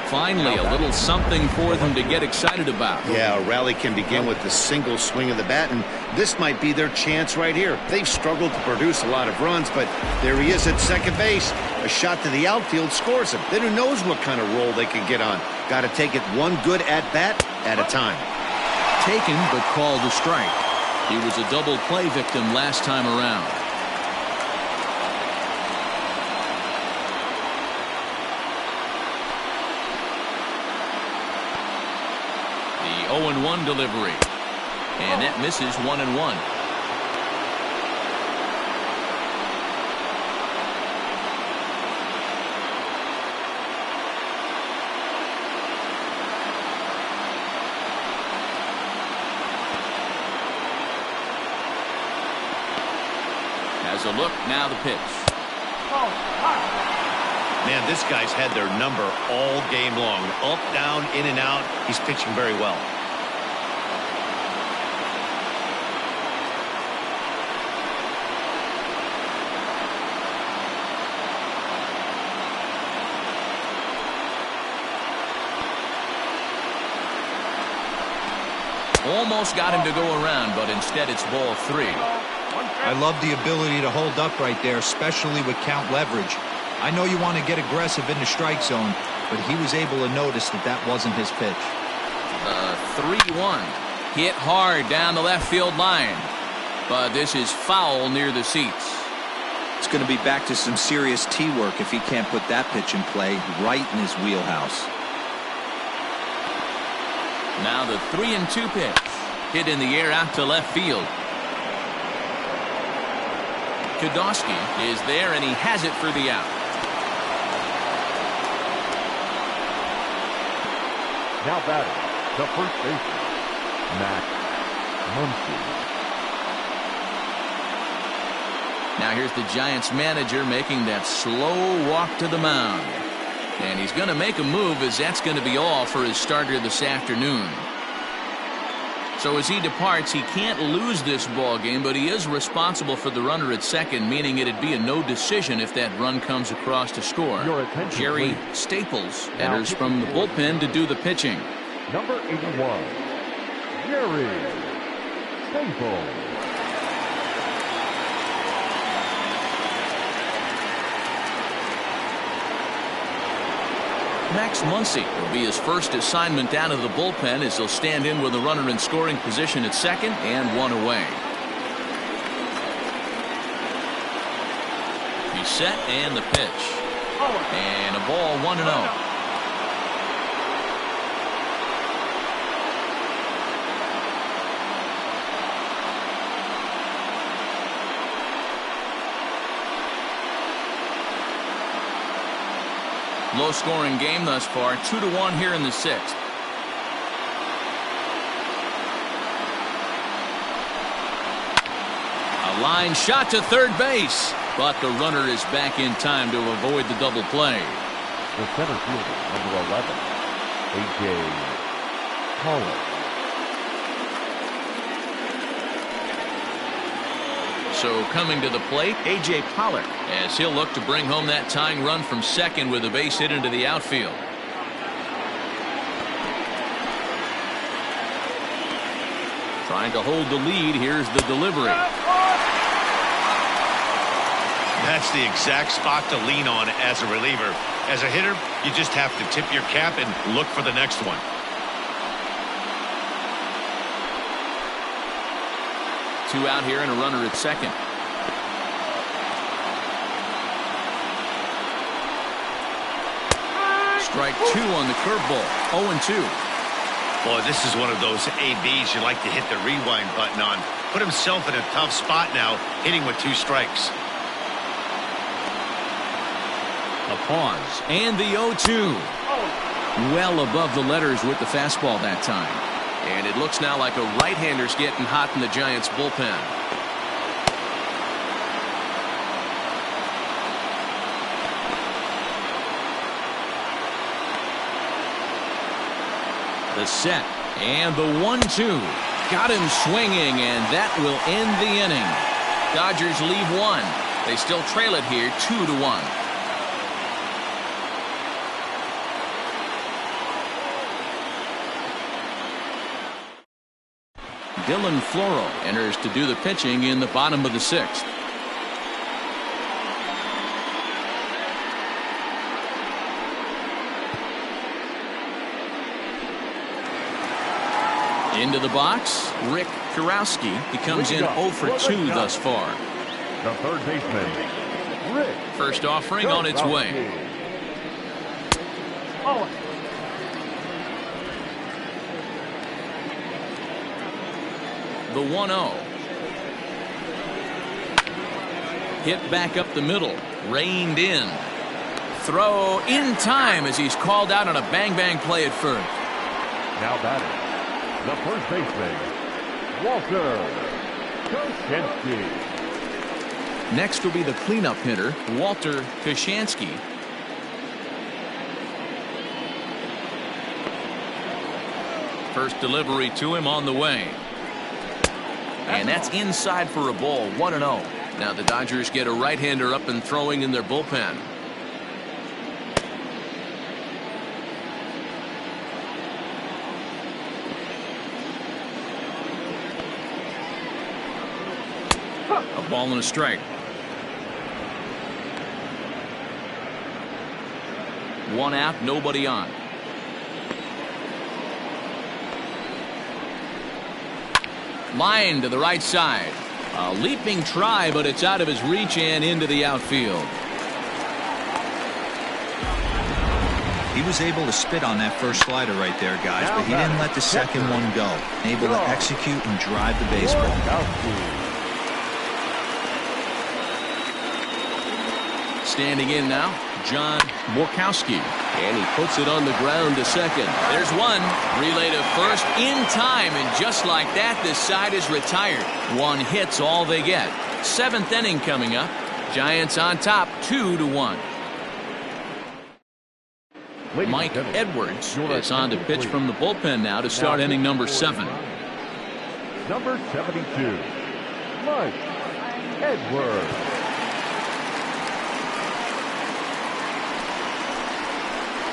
Finally, a little something for them to get excited about. Yeah, a rally can begin with the single swing of the bat, and this might be their chance right here. They've struggled to produce a lot of runs, but there he is at second base. A shot to the outfield scores him. Then who knows what kind of roll they can get on. Got to take it one good at-bat at a time. Taken, but called a strike. He was a double play victim last time around. 0-1 delivery. And that misses 1-1. As a look, now the pitch. Man, this guy's had their number all game long. Up, down, in and out. He's pitching very well. Almost got him to go around, but instead it's ball 3. I love the ability to hold up right there, especially with count leverage. I know you want to get aggressive in the strike zone, but he was able to notice that that wasn't his pitch. 3-1. Hit hard down the left field line. But this is foul near the seats. It's going to be back to some serious tee work if he can't put that pitch in play right in his wheelhouse. Now the 3-2 pitch. Hit in the air out to left field. Kodowski is there, and he has it for the out. Now batting, the first baseman, Max Muncy. Now here's the Giants manager making that slow walk to the mound. And he's going to make a move, as that's going to be all for his starter this afternoon. So as he departs, he can't lose this ball game, but he is responsible for the runner at second, meaning it'd be a no decision if that run comes across to score. Jerry Staples enters from the bullpen to do the pitching. Number 81, Jerry Staples. Max Muncy will be his first assignment out of the bullpen, as he'll stand in with a runner in scoring position at second and one away. He's set, and the pitch. And a ball, 1-0. Low scoring game thus far, 2-1 here in the 6th. A line shot to third base, but the runner is back in time to avoid the double play. The center fielder, number 11, A.J. Pollock. So coming to the plate, A.J. Pollock, as he'll look to bring home that tying run from second with a base hit into the outfield. Trying to hold the lead. Here's the delivery. That's the exact spot to lean on as a reliever. As a hitter, you just have to tip your cap and look for the next one. Two out here and a runner at second. Strike 2 on the curveball. 0-2. Boy, this is one of those ABs you like to hit the rewind button on. Put himself in a tough spot now, hitting with 2 strikes. A pause, and the 0-2. Well above the letters with the fastball that time. And it looks now like a right-hander's getting hot in the Giants bullpen. The set, and the 1-2. Got him swinging, and that will end the inning. Dodgers leave 1. They still trail it here 2-1. Dylan Floro enters to do the pitching in the bottom of the 6th. Into the box, Rick Kurowski. He comes in 0 for 2 thus far. The third baseman, Rick. First offering on its way. the 1-0. Hit back up the middle. Reined in. Throw in time as he's called out on a bang-bang play at first. Now batting, the first baseman, Walter Koshinsky. Next will be the cleanup hitter, Walter Koshinsky. First delivery to him on the way. And that's inside for a ball. 1-0. Now the Dodgers get a right-hander up and throwing in their bullpen. A ball and a strike. 1 out, nobody on. Line to the right side. A leaping try, but it's out of his reach and into the outfield. He was able to spit on that first slider right there, guys, but he didn't let the second one go. Able to execute and drive the baseball. Standing in now, John Borkowski. And he puts it on the ground to second. There's one. Relay to first in time, and just like that, this side is retired. 1 hit's all they get. 7th inning coming up. Giants on top, 2-1. Mike Edwards is on to pitch from the bullpen now to start inning number 7. Number 72, Mike Edwards.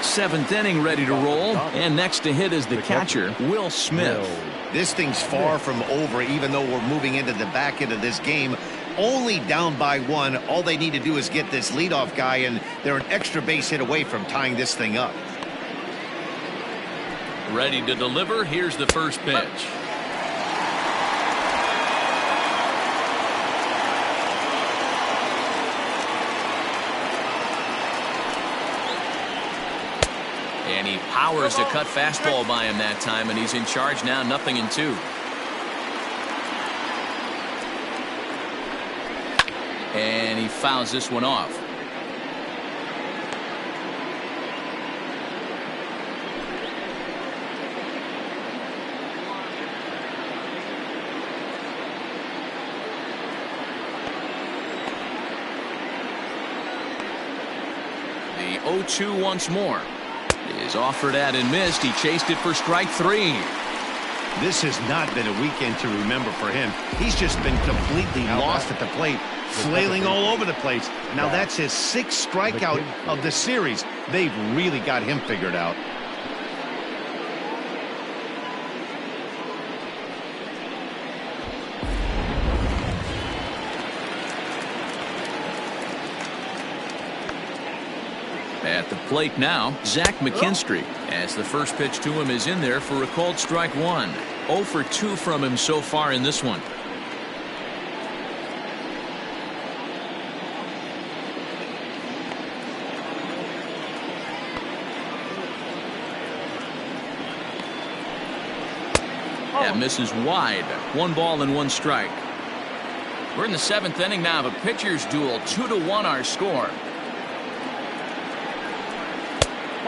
7th inning ready to roll, and next to hit is the catcher, Will Smith. This thing's far from over, even though we're moving into the back end of this game. Only down by 1. All they need to do is get this leadoff guy, and they're an extra base hit away from tying this thing up. Ready to deliver. Here's the first pitch. And he powers a cut fastball by him that time, and he's in charge now, 0-2. And he fouls this one off. The 0-2 once more. Is offered at and missed. He chased it for strike 3. This has not been a weekend to remember for him. He's just been completely lost at the plate, flailing all over the place. Now that's his 6th strikeout of the series. They've really got him figured out. At the plate now, Zach McKinstry, as the first pitch to him is in there for a called strike 1. 0 for 2 from him so far in this one. That misses wide. 1 ball and 1 strike. We're in the 7th inning now of a pitcher's duel. 2-1 our score.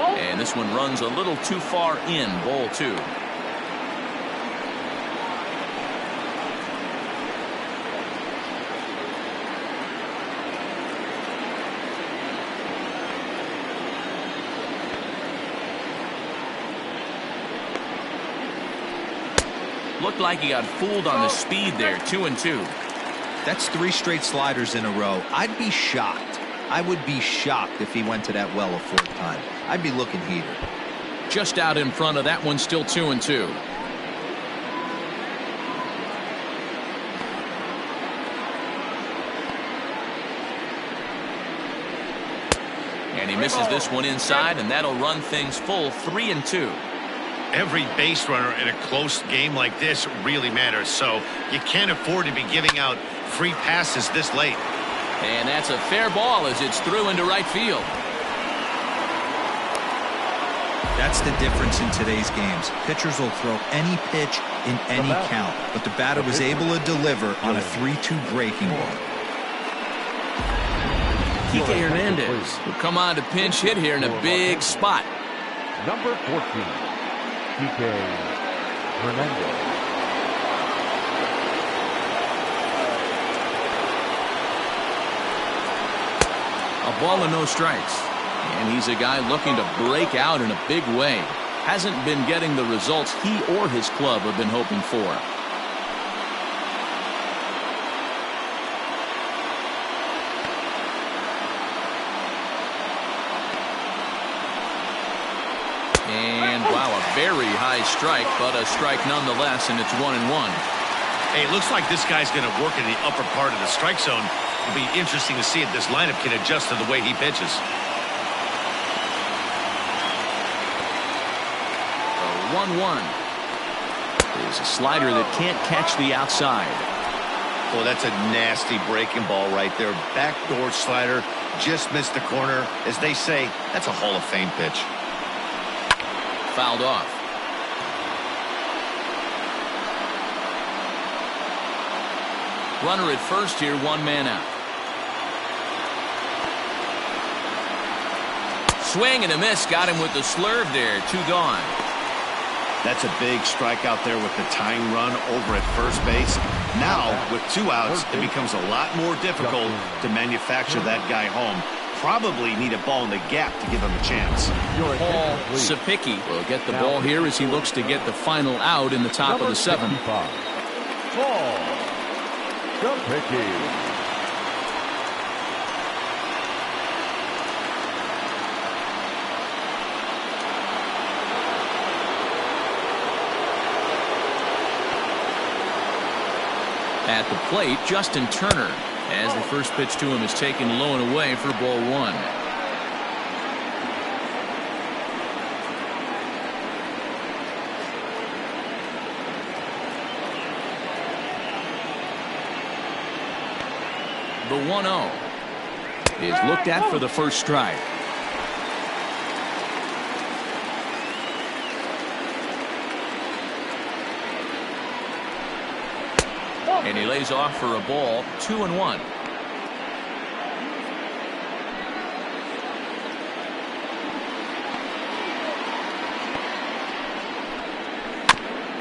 And this one runs a little too far in. Ball 2. Looked like he got fooled on the speed there. 2-2. That's 3 straight sliders in a row. I'd be shocked. I would be shocked if he went to that well a 4th time. I'd be looking heated. Just out in front of that one, still 2-2. And he misses this one inside, and that'll run things full. 3-2. Every base runner in a close game like this really matters, so you can't afford to be giving out free passes this late. And that's a fair ball as it's through into right field. That's the difference in today's games. Pitchers will throw any pitch in any count, but the batter was able to deliver on a 3-2 breaking ball. Kike Hernandez will come on to pinch hit here in a big spot. Number 14, Kike Hernandez. A ball and no strikes. And he's a guy looking to break out in a big way. Hasn't been getting the results he or his club have been hoping for. And wow, a very high strike, but a strike nonetheless, and it's 1-1. Hey, it looks like this guy's going to work in the upper part of the strike zone. It'll be interesting to see if this lineup can adjust to the way he pitches. 1-1. There's a slider that can't catch the outside. Well, that's a nasty breaking ball right there. Backdoor slider, just missed the corner. As they say, that's a Hall of Fame pitch. Fouled off. Runner at first here, 1 man out. Swing and a miss, got him with the slurve there, 2 gone. That's a big strikeout there with the tying run over at first base. Now, with 2 outs, it becomes a lot more difficult to manufacture that guy home. Probably need a ball in the gap to give him a chance. Paul Sapicki will get the ball here as he looks to get the final out in the top of the 7th. Paul Sapicki. At the plate, Justin Turner, as the first pitch to him is taken low and away for ball 1. The 1-0 is looked at for the first strike. And he lays off for a ball, 2-1.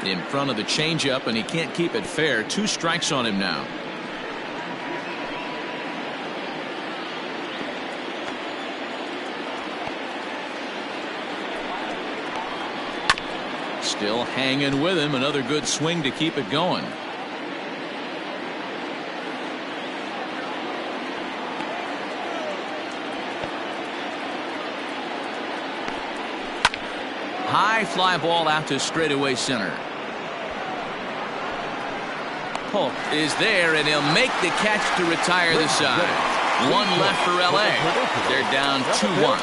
In front of the changeup, and he can't keep it fair. 2 strikes on him now. Still hanging with him. Another good swing to keep it going. High fly ball out to straightaway center. Polk is there, and he'll make the catch to retire the side. 1 left for LA. They're down 2-1.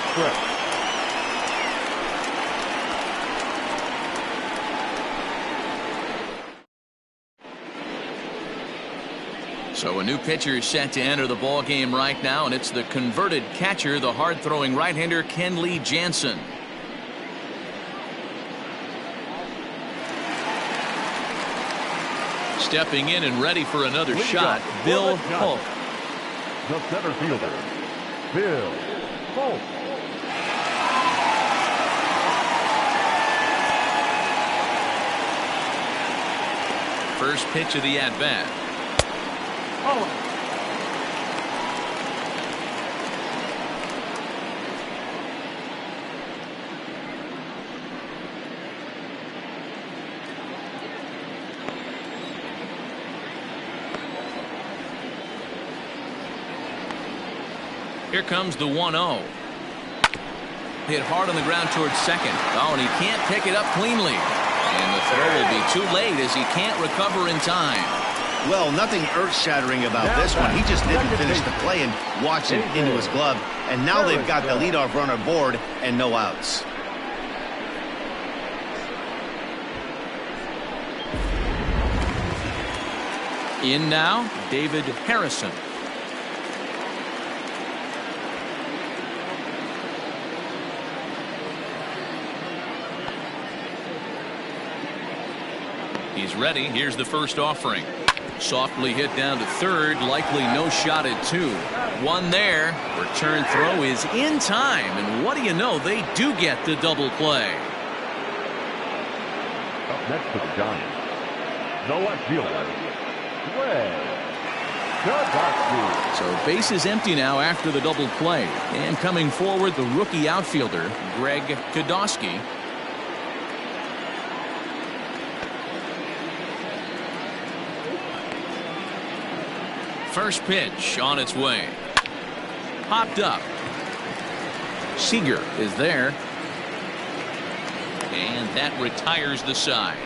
So a new pitcher is set to enter the ball game right now, and it's the converted catcher, the hard-throwing right-hander Kenley Jansen. Stepping in and ready for another shot, Bill Polk. The center fielder, Bill Polk. First pitch of the at-bat. Here comes the 1-0. Hit hard on the ground towards second. Oh, and he can't pick it up cleanly. And the throw will be too late as he can't recover in time. Well, nothing earth-shattering about this one. He just didn't finish the play and watched it into his glove. And now they've got the leadoff runner aboard and no outs. In now, David Harrison. He's ready. Here's the first offering. Softly hit down to third. Likely no shot at two. One there. Return throw is in time. And what do you know? They do get the double play. Up next for the Giants, the left fielder, Greg. So base is empty now after the double play. And coming forward, the rookie outfielder, Greg Podolsky. First pitch on its way. Popped up. Seager is there. And that retires the side.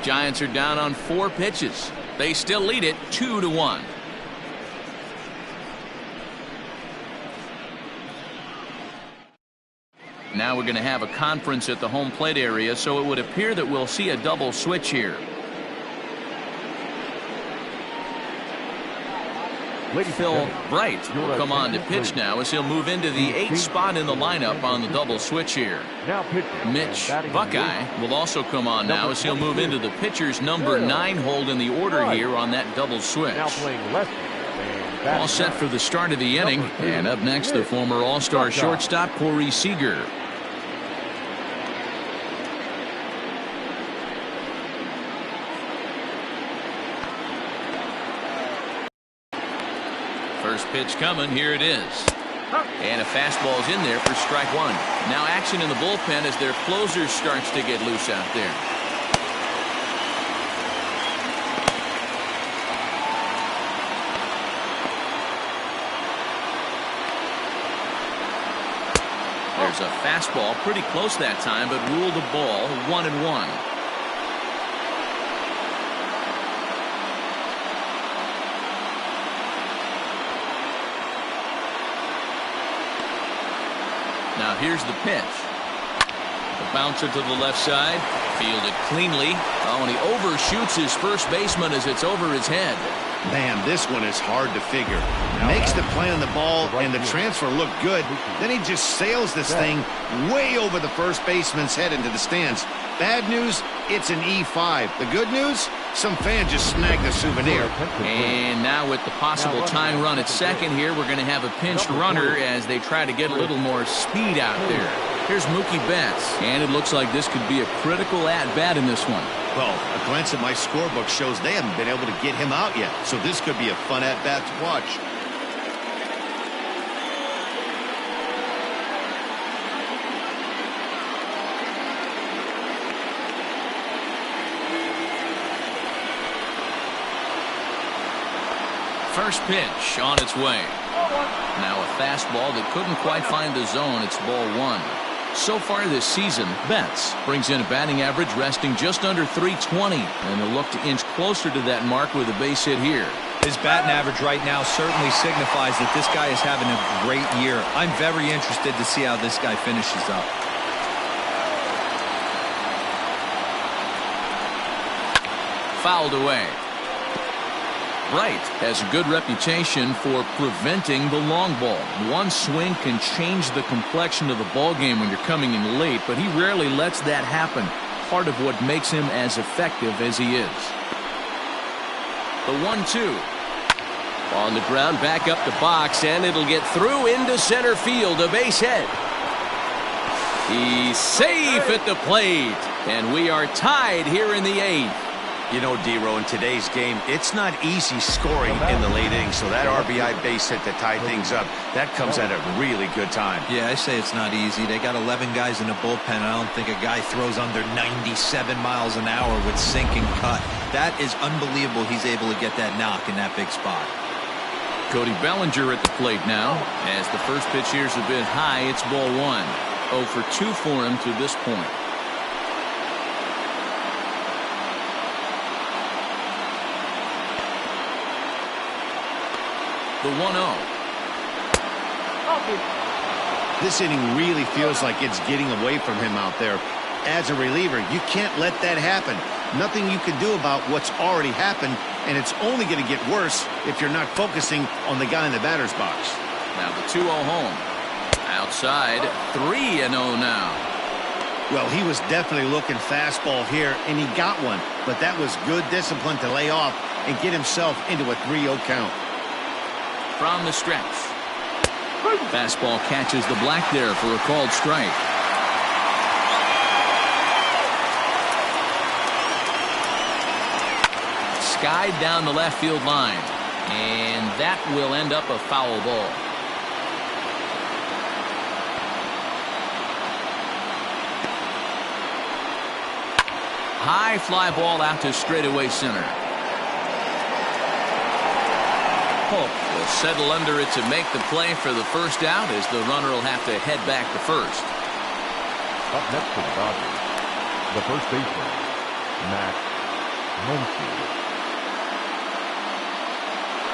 Giants are down on 4 pitches. They still lead it 2-1. Now we're going to have a conference at the home plate area, so it would appear that we'll see a double switch here. Phil Bright will come on to pitch now as he'll move into the 8th spot in the lineup on the double switch here. Mitch Buckeye will also come on now as he'll move into the pitcher's number 9 hold in the order here on that double switch. All set for the start of the inning, and up next the former All-Star shortstop Corey Seager. First pitch coming. Here it is. And a fastball's in there for strike 1. Now action in the bullpen as their closer starts to get loose out there. There's a fastball pretty close that time, but ruled a ball 1-1. Now here's the pitch. The bouncer to the left side. Fielded cleanly. Oh, and he overshoots his first baseman as it's over his head. Man, this one is hard to figure. Makes the play on the ball, and the transfer looked good. Then he just sails this thing way over the first baseman's head into the stands. Bad news, it's an E5. The good news, some fan just snagged a souvenir. And now with the possible tying run at second here, we're going to have a pinched runner as they try to get a little more speed out there. Here's Mookie Betts, and it looks like this could be a critical at-bat in this one. Well, a glance at my scorebook shows they haven't been able to get him out yet, so this could be a fun at-bat to watch. First pitch on its way. Now a fastball that couldn't quite find the zone. It's ball 1. So far this season, Betts brings in a batting average resting just under .320, and they'll look to inch closer to that mark with a base hit here. His batting average right now certainly signifies that this guy is having a great year. I'm very interested to see how this guy finishes up. Fouled away. Bright has a good reputation for preventing the long ball. One swing can change the complexion of the ball game when you're coming in late, but he rarely lets that happen. Part of what makes him as effective as he is. The 1-2. On the ground, back up the box, and it'll get through into center field. A base hit. He's safe at the plate, and we are tied here in the 8th. You know, D-Row, in today's game, it's not easy scoring in the late innings, so that RBI base hit to tie things up, that comes at a really good time. Yeah, I say it's not easy. They got 11 guys in the bullpen. I don't think a guy throws under 97 miles an hour with sink and cut. That is unbelievable he's able to get that knock in that big spot. Cody Bellinger at the plate now. As the first pitch here's a bit high, it's ball 1. 0 for 2 for him to this point. The 1-0. This inning really feels like it's getting away from him out there. As a reliever, you can't let that happen. Nothing you can do about what's already happened, and it's only going to get worse if you're not focusing on the guy in the batter's box. Now the 2-0 home. Outside, 3-0 now. Well, he was definitely looking fastball here, and he got one. but that was good discipline to lay off and get himself into a 3-0 count. From the stretch. Fastball catches the black there for a called strike. Skied down the left field line, and that will end up a foul ball. High fly ball out to straightaway center. Polk will settle under it to make the play for the first out, as the runner will have to head back to first. Up next for the Dodgers, the first baseman, Max Muncy.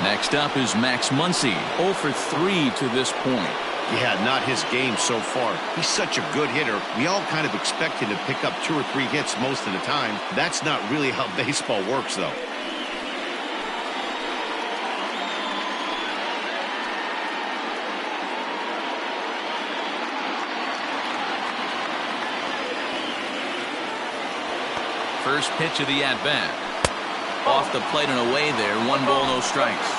Next up is Max Muncy, 0 for 3 to this point. Yeah, not his game so far. He's such a good hitter. We all kind of expect him to pick up 2 or 3 hits most of the time. That's not really how baseball works, though. First pitch of the at-bat. Off the plate and away there. 1 ball, no strikes.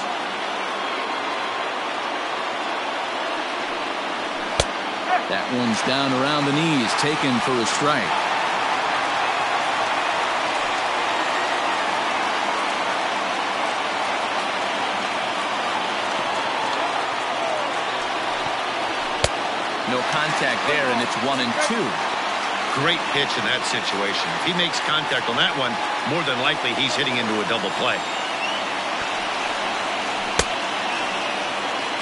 That one's down around the knees, taken for a strike. No contact there, and it's 1-2. Great pitch in that situation. If he makes contact on that one, more than likely he's hitting into a double play.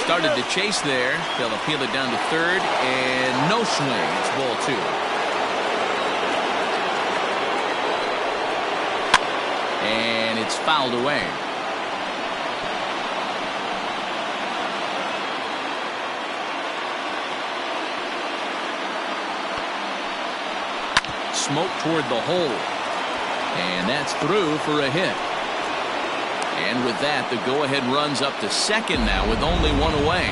Started to chase there. They'll appeal it down to third, and no swing. It's ball 2. And it's fouled away. Smoke toward the hole, and that's through for a hit. And with that, the go-ahead runs up to second now with only 1 away.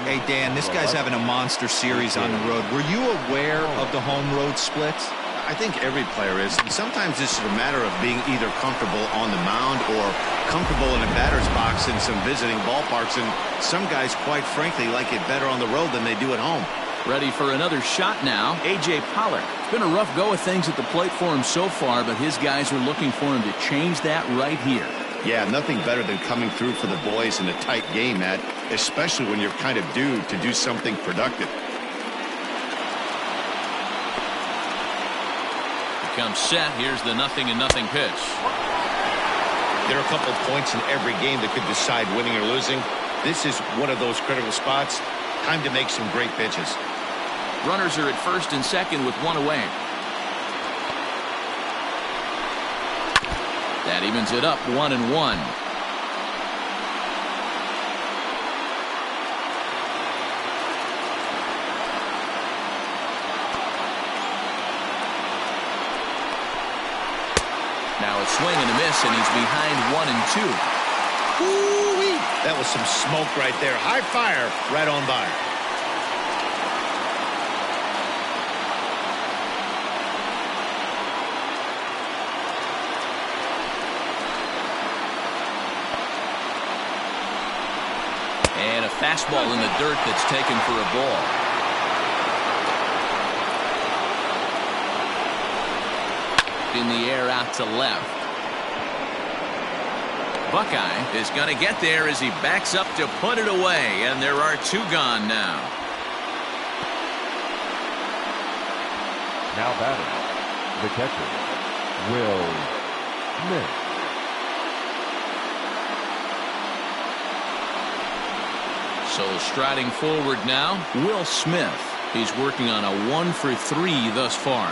Hey, Dan, this guy's having a monster series on the road. Were you aware of the home-road splits? I think every player is. And sometimes this is a matter of being either comfortable on the mound or comfortable in a batter's box in some visiting ballparks. And some guys, quite frankly, like it better on the road than they do at home. Ready for another shot now. A.J. Pollock. It's been a rough go of things at the plate for him so far, but his guys are looking for him to change that right here. Yeah, nothing better than coming through for the boys in a tight game, Matt, especially when you're kind of due to do something productive. Becomes set. Here's the 0-0 pitch. There are a couple of points in every game that could decide winning or losing. This is one of those critical spots. Time to make some great pitches. Runners are at first and second with 1 away. That evens it up 1-1. Now a swing and a miss, and he's behind 1-2. Woo-wee. That was some smoke right there. High fire right on by. And a fastball in the dirt that's taken for a ball. In the air out to left. Buckeye is going to get there as he backs up to put it away, and there are 2 gone now. Now batting, the catcher, Will Smith. So striding forward now, Will Smith. He's working on a 1 for 3 thus far.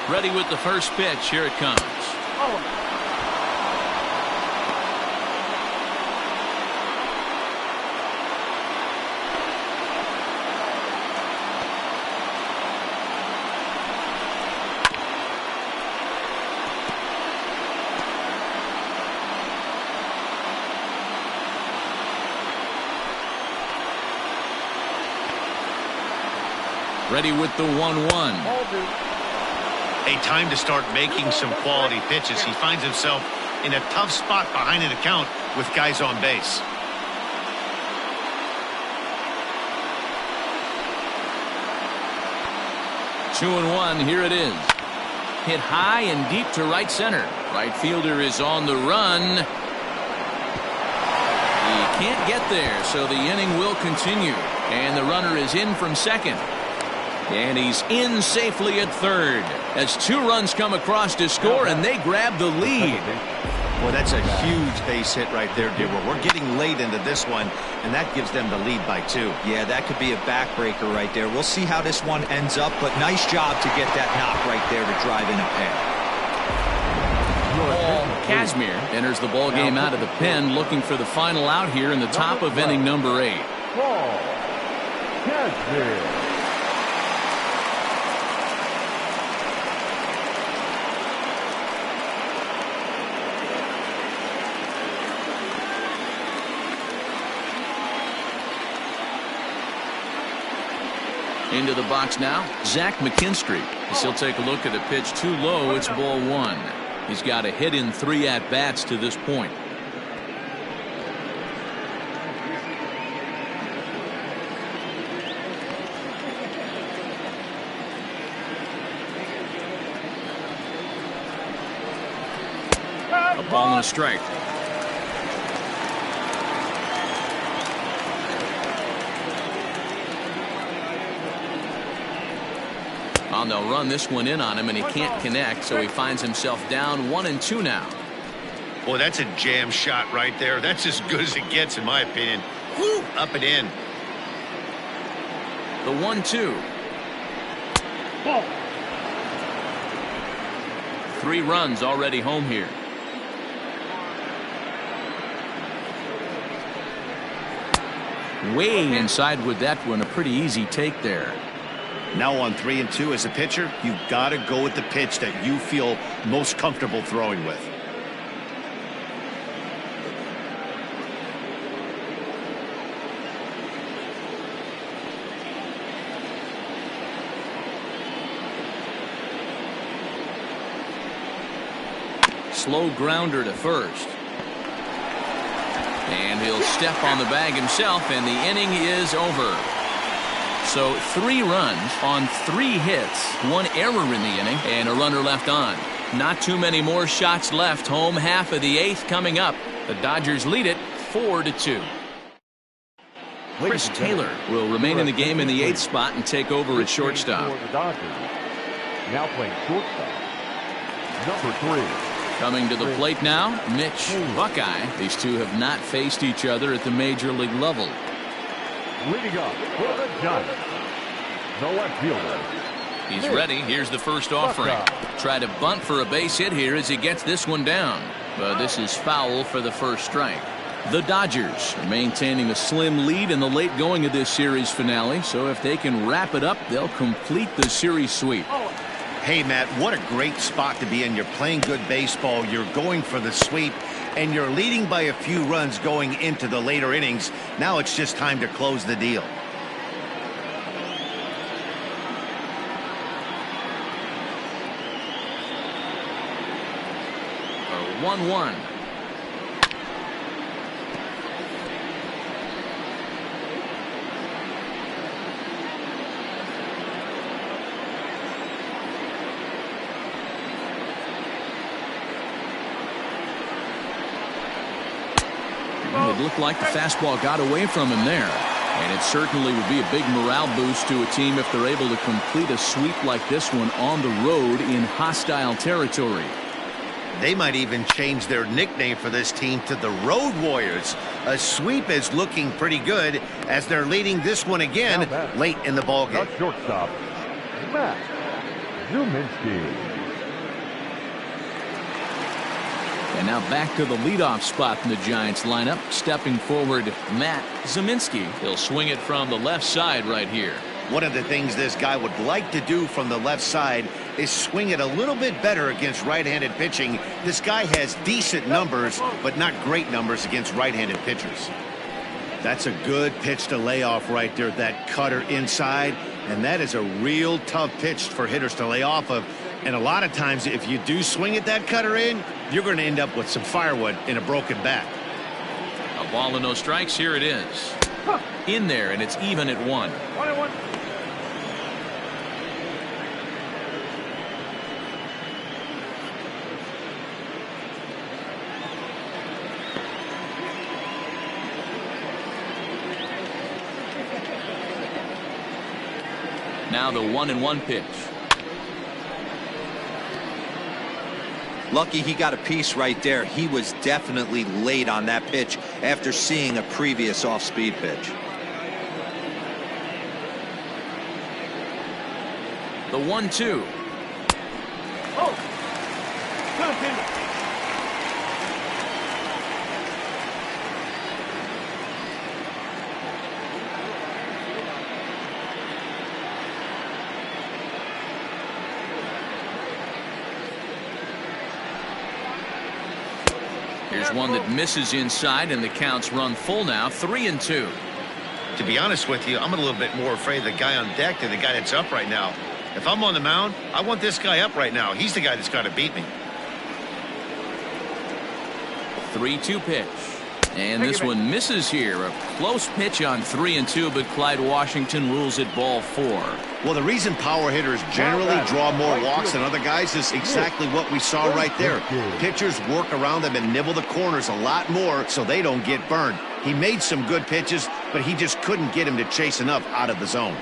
Ready with the first pitch. Here it comes. Ready with the 1-1. A time to start making some quality pitches. He finds himself in a tough spot behind an account with guys on base. Two and one. Here it is. Hit high and deep to right center. Right fielder is on the run. He can't get there, so the inning will continue. And the runner is in from second. And he's in safely at third as 2 runs come across to score, and they grab the lead. Well, that's a huge base hit right there, Dibble. We're getting late into this one, and that gives them the lead by 2. Yeah, that could be a backbreaker right there. We'll see how this one ends up, but nice job to get that knock right there to drive in a pair. Paul Kazmir enters the ball game out of the pen, looking for the final out here in the top of inning number 8. Paul Kazmir. Into the box now, Zach McKinstry. As he'll take a look at a pitch too low. It's ball 1. He's got a hit in 3 at-bats to this point. A ball and a strike. Well, they'll run this one in on him, and he can't connect, so he finds himself down 1-2 now. Boy, that's a jam shot right there. That's as good as it gets, in my opinion. Woo, up and in. The 1-2. 3 runs already home here. Way inside with that one. A pretty easy take there. Now on 3-2 as a pitcher, you've got to go with the pitch that you feel most comfortable throwing with. Slow grounder to first. And he'll step on the bag himself, and the inning is over. So 3 runs on 3 hits, 1 error in the inning, and a runner left on. Not too many more shots left. Home half of the 8th coming up. The Dodgers lead it 4-2. Chris Taylor will remain in the game in the 8th spot and take over at shortstop. The Dodgers now playing shortstop, number 3. Coming to the plate now, Mitch Buckeye. These two have not faced each other at the major league level. Leading up for the Giants, the left fielder. He's ready. Here's the first offering. Try to bunt for a base hit here as he gets this one down. But this is foul for the first strike. The Dodgers are maintaining a slim lead in the late going of this series finale. So if they can wrap it up, they'll complete the series sweep. Hey, Matt, what a great spot to be in. You're playing good baseball. You're going for the sweep, and you're leading by a few runs going into the later innings. Now it's just time to close the deal. 1-1. It looked like the fastball got away from him there. And it certainly would be a big morale boost to a team if they're able to complete a sweep like this one on the road in hostile territory. They might even change their nickname for this team to the Road Warriors. A sweep is looking pretty good as they're leading this one again late in the ballgame. The shortstop, Matt Zuminski. And now back to the leadoff spot in the Giants lineup. Stepping forward, Matt Zuminski. He'll swing it from the left side right here. One of the things this guy would like to do from the left side is swing it a little bit better against right-handed pitching. This guy has decent numbers, but not great numbers against right-handed pitchers. That's a good pitch to lay off right there. That cutter inside. And that is a real tough pitch for hitters to lay off of. And a lot of times, if you do swing at that cutter in, you're going to end up with some firewood in a broken bat. A ball and no strikes. Here it is. In there, and it's even at 1. 1-1. Now the 1-1 pitch. Lucky he got a piece right there. He was definitely late on that pitch after seeing a previous off-speed pitch. The 1-2. Oh. Good tender. Here's one that misses inside, and the count's run full now. 3-2. To be honest with you, I'm a little bit more afraid of the guy on deck than the guy that's up right now. If I'm on the mound, I want this guy up right now. He's the guy that's got to beat me. 3-2 pitch. And this one misses here. A close pitch on 3-2, but Clyde Washington rules it ball 4. Well, the reason power hitters generally draw more walks than other guys is exactly what we saw right there. Pitchers work around them and nibble the corners a lot more so they don't get burned. He made some good pitches, but he just couldn't get him to chase enough out of the zone.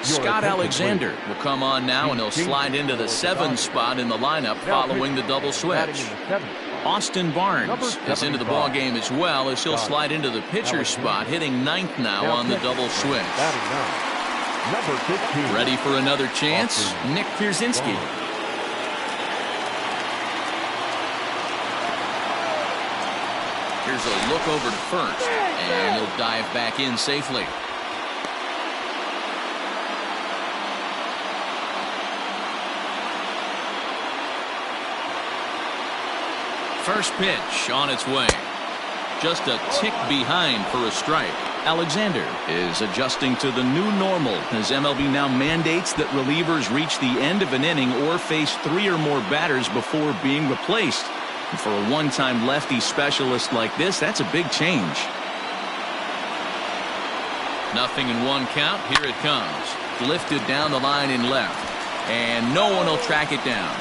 Scott Alexander will come on now, and he'll slide into the 7th spot in the lineup following the double switch. Austin Barnes is into the ball game as well, as he'll slide into the pitcher's spot, hitting 9th now on the double switch. Ready for another chance? Nick Pierzynski. Here's a look over to first, and he'll dive back in safely. First pitch on its way. Just a tick behind for a strike. Alexander is adjusting to the new normal as MLB now mandates that relievers reach the end of an inning or face 3 or more batters before being replaced. And for a one-time lefty specialist like this, that's a big change. 0-1 count. Here it comes. Lifted down the line in left. And no one will track it down.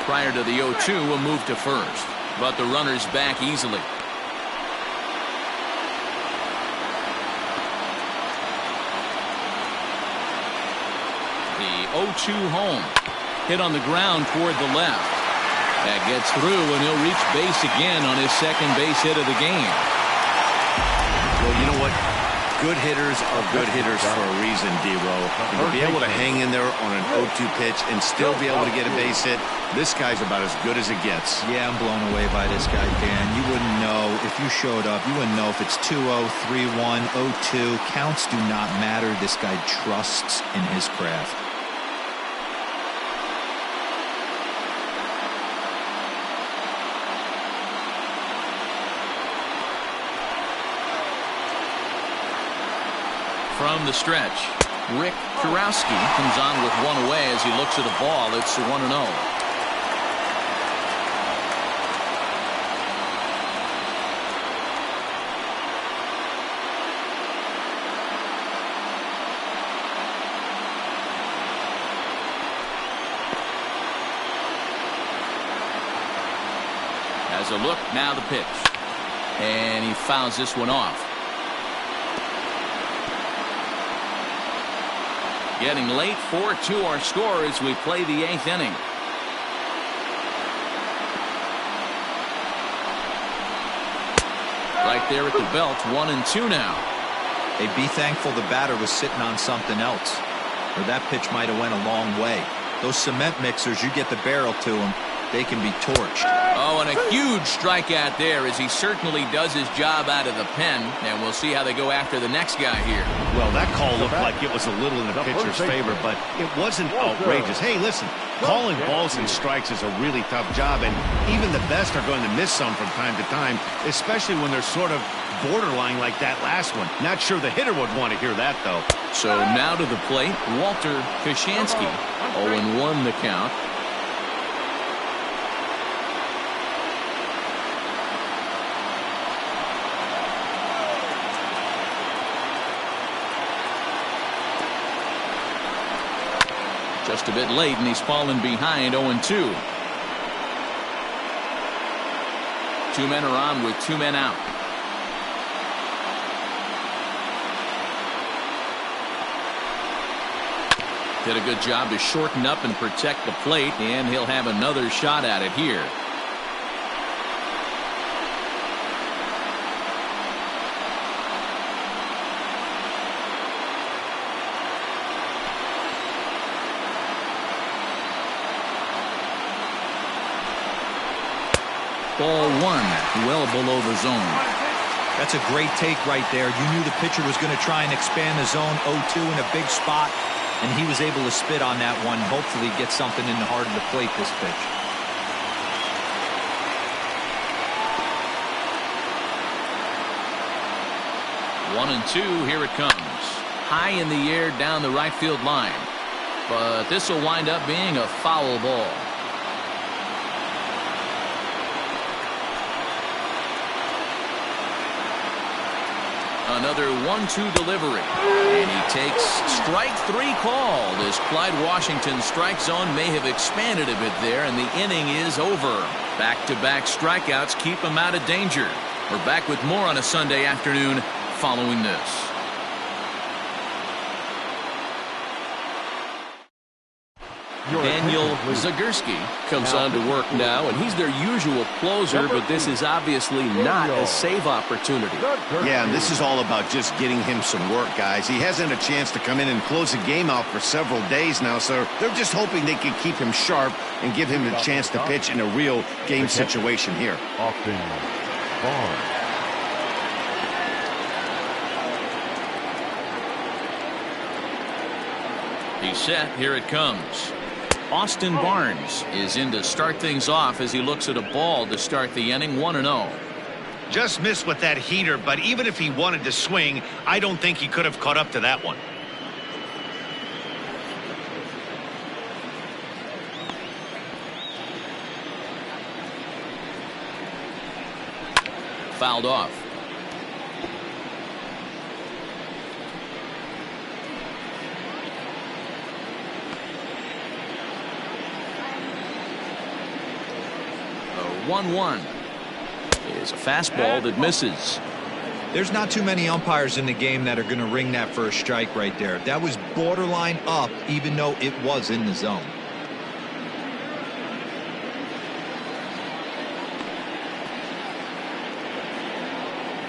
Prior to the 0-2, a move to first, but the runner's back easily. The 0-2 home, hit on the ground toward the left. That gets through, and he'll reach base again on his second base hit of the game. Well, you know what? Good hitters are good hitters for a reason, D-Row. To be able to hang in there on an 0-2 pitch and still be able to get a base hit, this guy's about as good as it gets. Yeah, I'm blown away by this guy, Dan. You wouldn't know if you showed up. You wouldn't know if it's 2-0, 3-1, 0-2. Counts do not matter. This guy trusts in his craft. From the stretch, Rick Kurowski comes on with one away as he looks at a ball. It's 1-0. As a look, now the pitch. And he fouls this one off. Getting late, 4-2 our score as we play the 8th inning. Right there at the belt, 1-2 now. Hey, be thankful the batter was sitting on something else, or that pitch might have went a long way. Those cement mixers, you get the barrel to them, they can be torched. Oh, and a huge strikeout there as he certainly does his job out of the pen. And we'll see how they go after the next guy here. Well, that call looked like it was a little in the pitcher's favor, but it wasn't outrageous. Hey, listen, calling balls and strikes is a really tough job, and even the best are going to miss some from time to time, especially when they're sort of borderline like that last one. Not sure the hitter would want to hear that, though. So now to the plate, Walter Kashansky. 0-1 the count. Just a bit late, and he's fallen behind 0-2. 2 men are on with 2 men out. Did a good job to shorten up and protect the plate, and he'll have another shot at it here. Ball 1, well below the zone. That's a great take right there. You knew the pitcher was going to try and expand the zone. 0-2 in a big spot, and he was able to spit on that one. Hopefully get something in the heart of the plate this pitch. 1-2, here it comes. High in the air down the right field line. But this will wind up being a foul ball. Another 1-2 delivery. And he takes strike 3 called as Clyde Washington's strike zone may have expanded a bit there, and the inning is over. Back-to-back strikeouts keep him out of danger. We're back with more on a Sunday afternoon following this. Daniel Zagorski comes on to work now, and he's their usual closer, but this is obviously not a save opportunity. Yeah, and this is all about just getting him some work, guys. He hasn't had a chance to come in and close the game out for several days now, so they're just hoping they can keep him sharp and give him the chance to pitch in a real game situation here. He's set. Here it comes. Austin Barnes is in to start things off as he looks at a ball to start the inning. 1-0. Just missed with that heater, but even if he wanted to swing, I don't think he could have caught up to that one. Fouled off. A 1-1 is a fastball that misses. There's not too many umpires in the game that are going to ring that for a strike right there. That was borderline up, even though it was in the zone.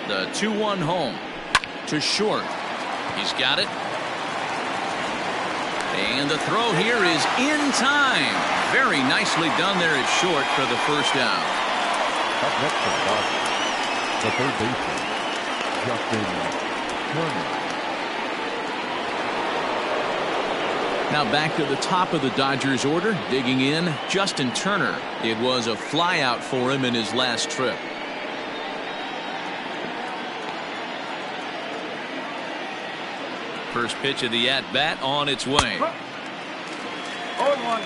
The 2-1 home to short. He's got it. And the throw here is in time. Very nicely done there at short for the first down. Up next for the Dodgers, the third baseman, Justin Turner. Now back to the top of the Dodgers order. Digging in, Justin Turner. It was a flyout for him in his last trip. First pitch of the at-bat on its way. 0-1.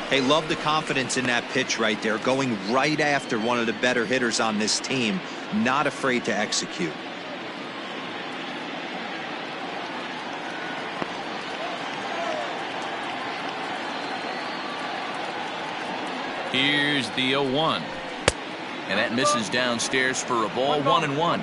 Hey, love the confidence in that pitch right there, going right after one of the better hitters on this team, not afraid to execute. Here's the 0-1. And that misses downstairs for a ball. 1-1.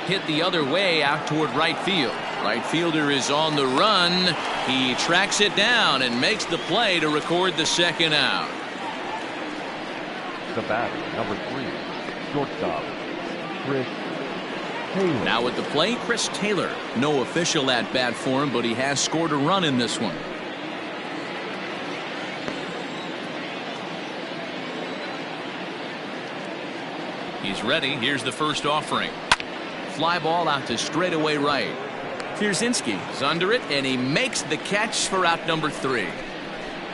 Hit the other way out toward right field. Right fielder is on the run. He tracks it down and makes the play to record the second out. The batter, number 3, shortstop, Chris Taylor. Now at the plate, Chris Taylor. No official at bat for him, but he has scored a run in this one. He's ready. Here's the first offering. Fly ball out to straightaway right. Pierzynski is under it, and he makes the catch for out number 3.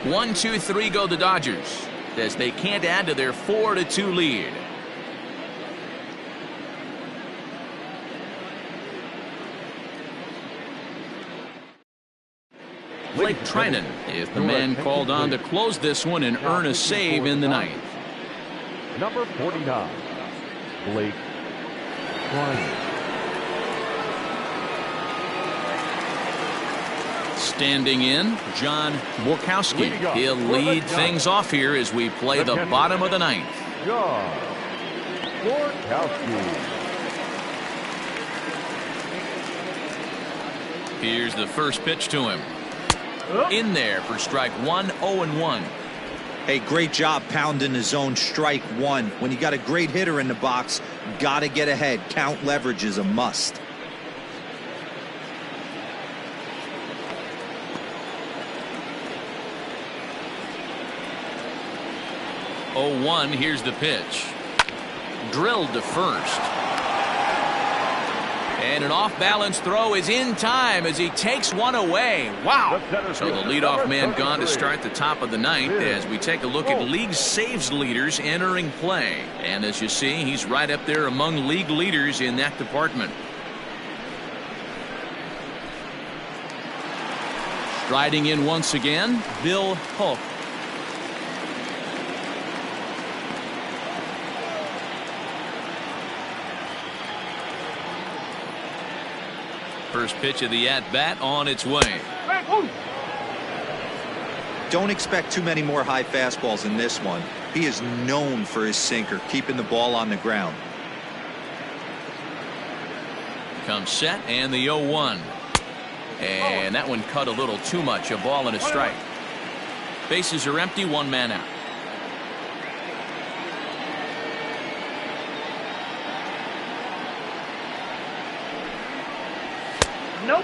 1, 2, 3 go the Dodgers as they can't add to their 4-2 lead. Blake Trinan is the man called on to close this one and earn a save in the ninth. Number 49, Blake Trinan. Standing in, John Borkowski. He'll lead things off here as we play the bottom of the ninth. John Borkowski. Here's the first pitch to him. In there for strike 1, 0-1. Hey, great job pounding the zone, strike 1. When you got a great hitter in the box, got to get ahead. Count leverage is a must. Here's the pitch. Drilled to first. And an off-balance throw is in time as he takes one away. Wow. So the leadoff man gone to start the top of the ninth as we take a look at league saves leaders entering play. And as you see, he's right up there among league leaders in that department. Striding in once again, Bill Hook. First pitch of the at-bat on its way. Don't expect too many more high fastballs in this one. He is known for his sinker, keeping the ball on the ground. Comes set and the 0-1. And that one cut a little too much. A ball and a strike. Bases are empty, one man out.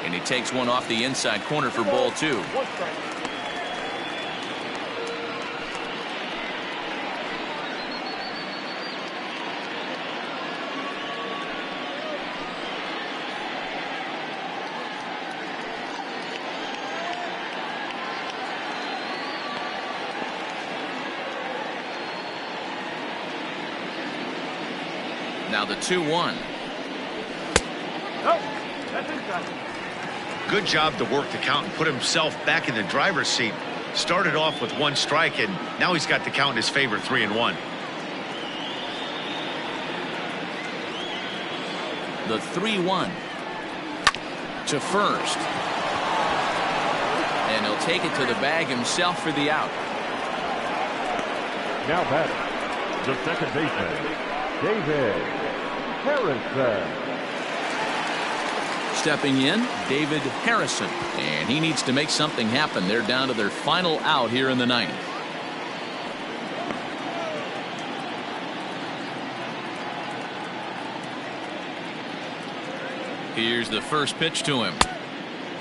And he takes one off the inside corner for ball 2. Now the 2-1. Good job to work the count and put himself back in the driver's seat. Started off with 1 strike, and now he's got the count in his favor, 3-1. The 3-1 to first. And he'll take it to the bag himself for the out. Now batting, the second baseman, David Harrison. Stepping in, David Harrison. And he needs to make something happen. They're down to their final out here in the ninth. Here's the first pitch to him.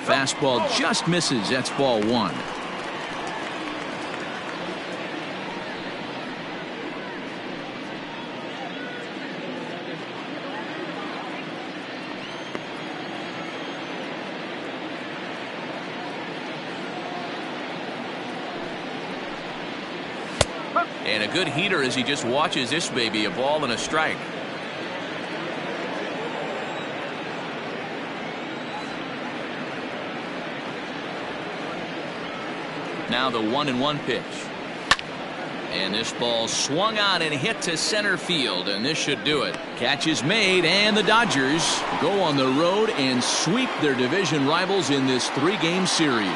Fastball just misses. That's ball 1. And a good heater as he just watches this baby. A ball and a strike. Now the 1-1 pitch. And this ball swung on and hit to center field, and this should do it. Catch is made, and the Dodgers go on the road and sweep their division rivals in this 3-game series.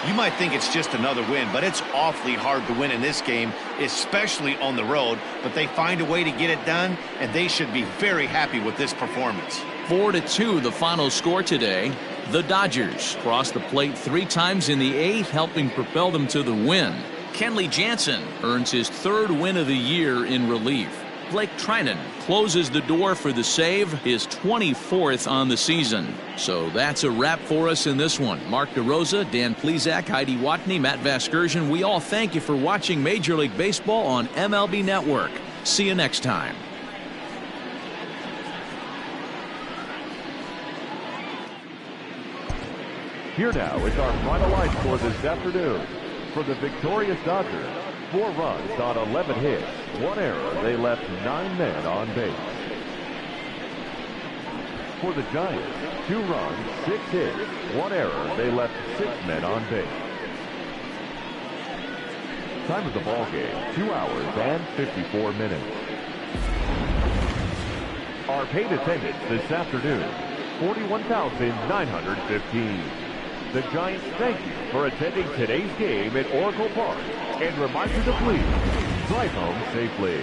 You might think it's just another win, but it's awfully hard to win in this game, especially on the road. But they find a way to get it done, and they should be very happy with this performance. 4-2 the final score today. The Dodgers crossed the plate 3 times in the 8th, helping propel them to the win. Kenley Jansen earns his 3rd win of the year in relief. Blake Trinan closes the door for the save, his 24th on the season. So that's a wrap for us in this one. Mark DeRosa, Dan Plesac, Heidi Watney, Matt Vasgersian, we all thank you for watching Major League Baseball on MLB Network. See you next time. Here now is our final line score this afternoon. For the victorious Dodgers, 4 runs on 11 hits, 1 error. They left 9 men on base. For the Giants, 2 runs, 6 hits, 1 error. They left 6 men on base. Time of the ball game, 2 hours and 54 minutes. Our paid attendance this afternoon, 41,915. The Giants thank you for attending today's game at Oracle Park and remind you to please drive home safely.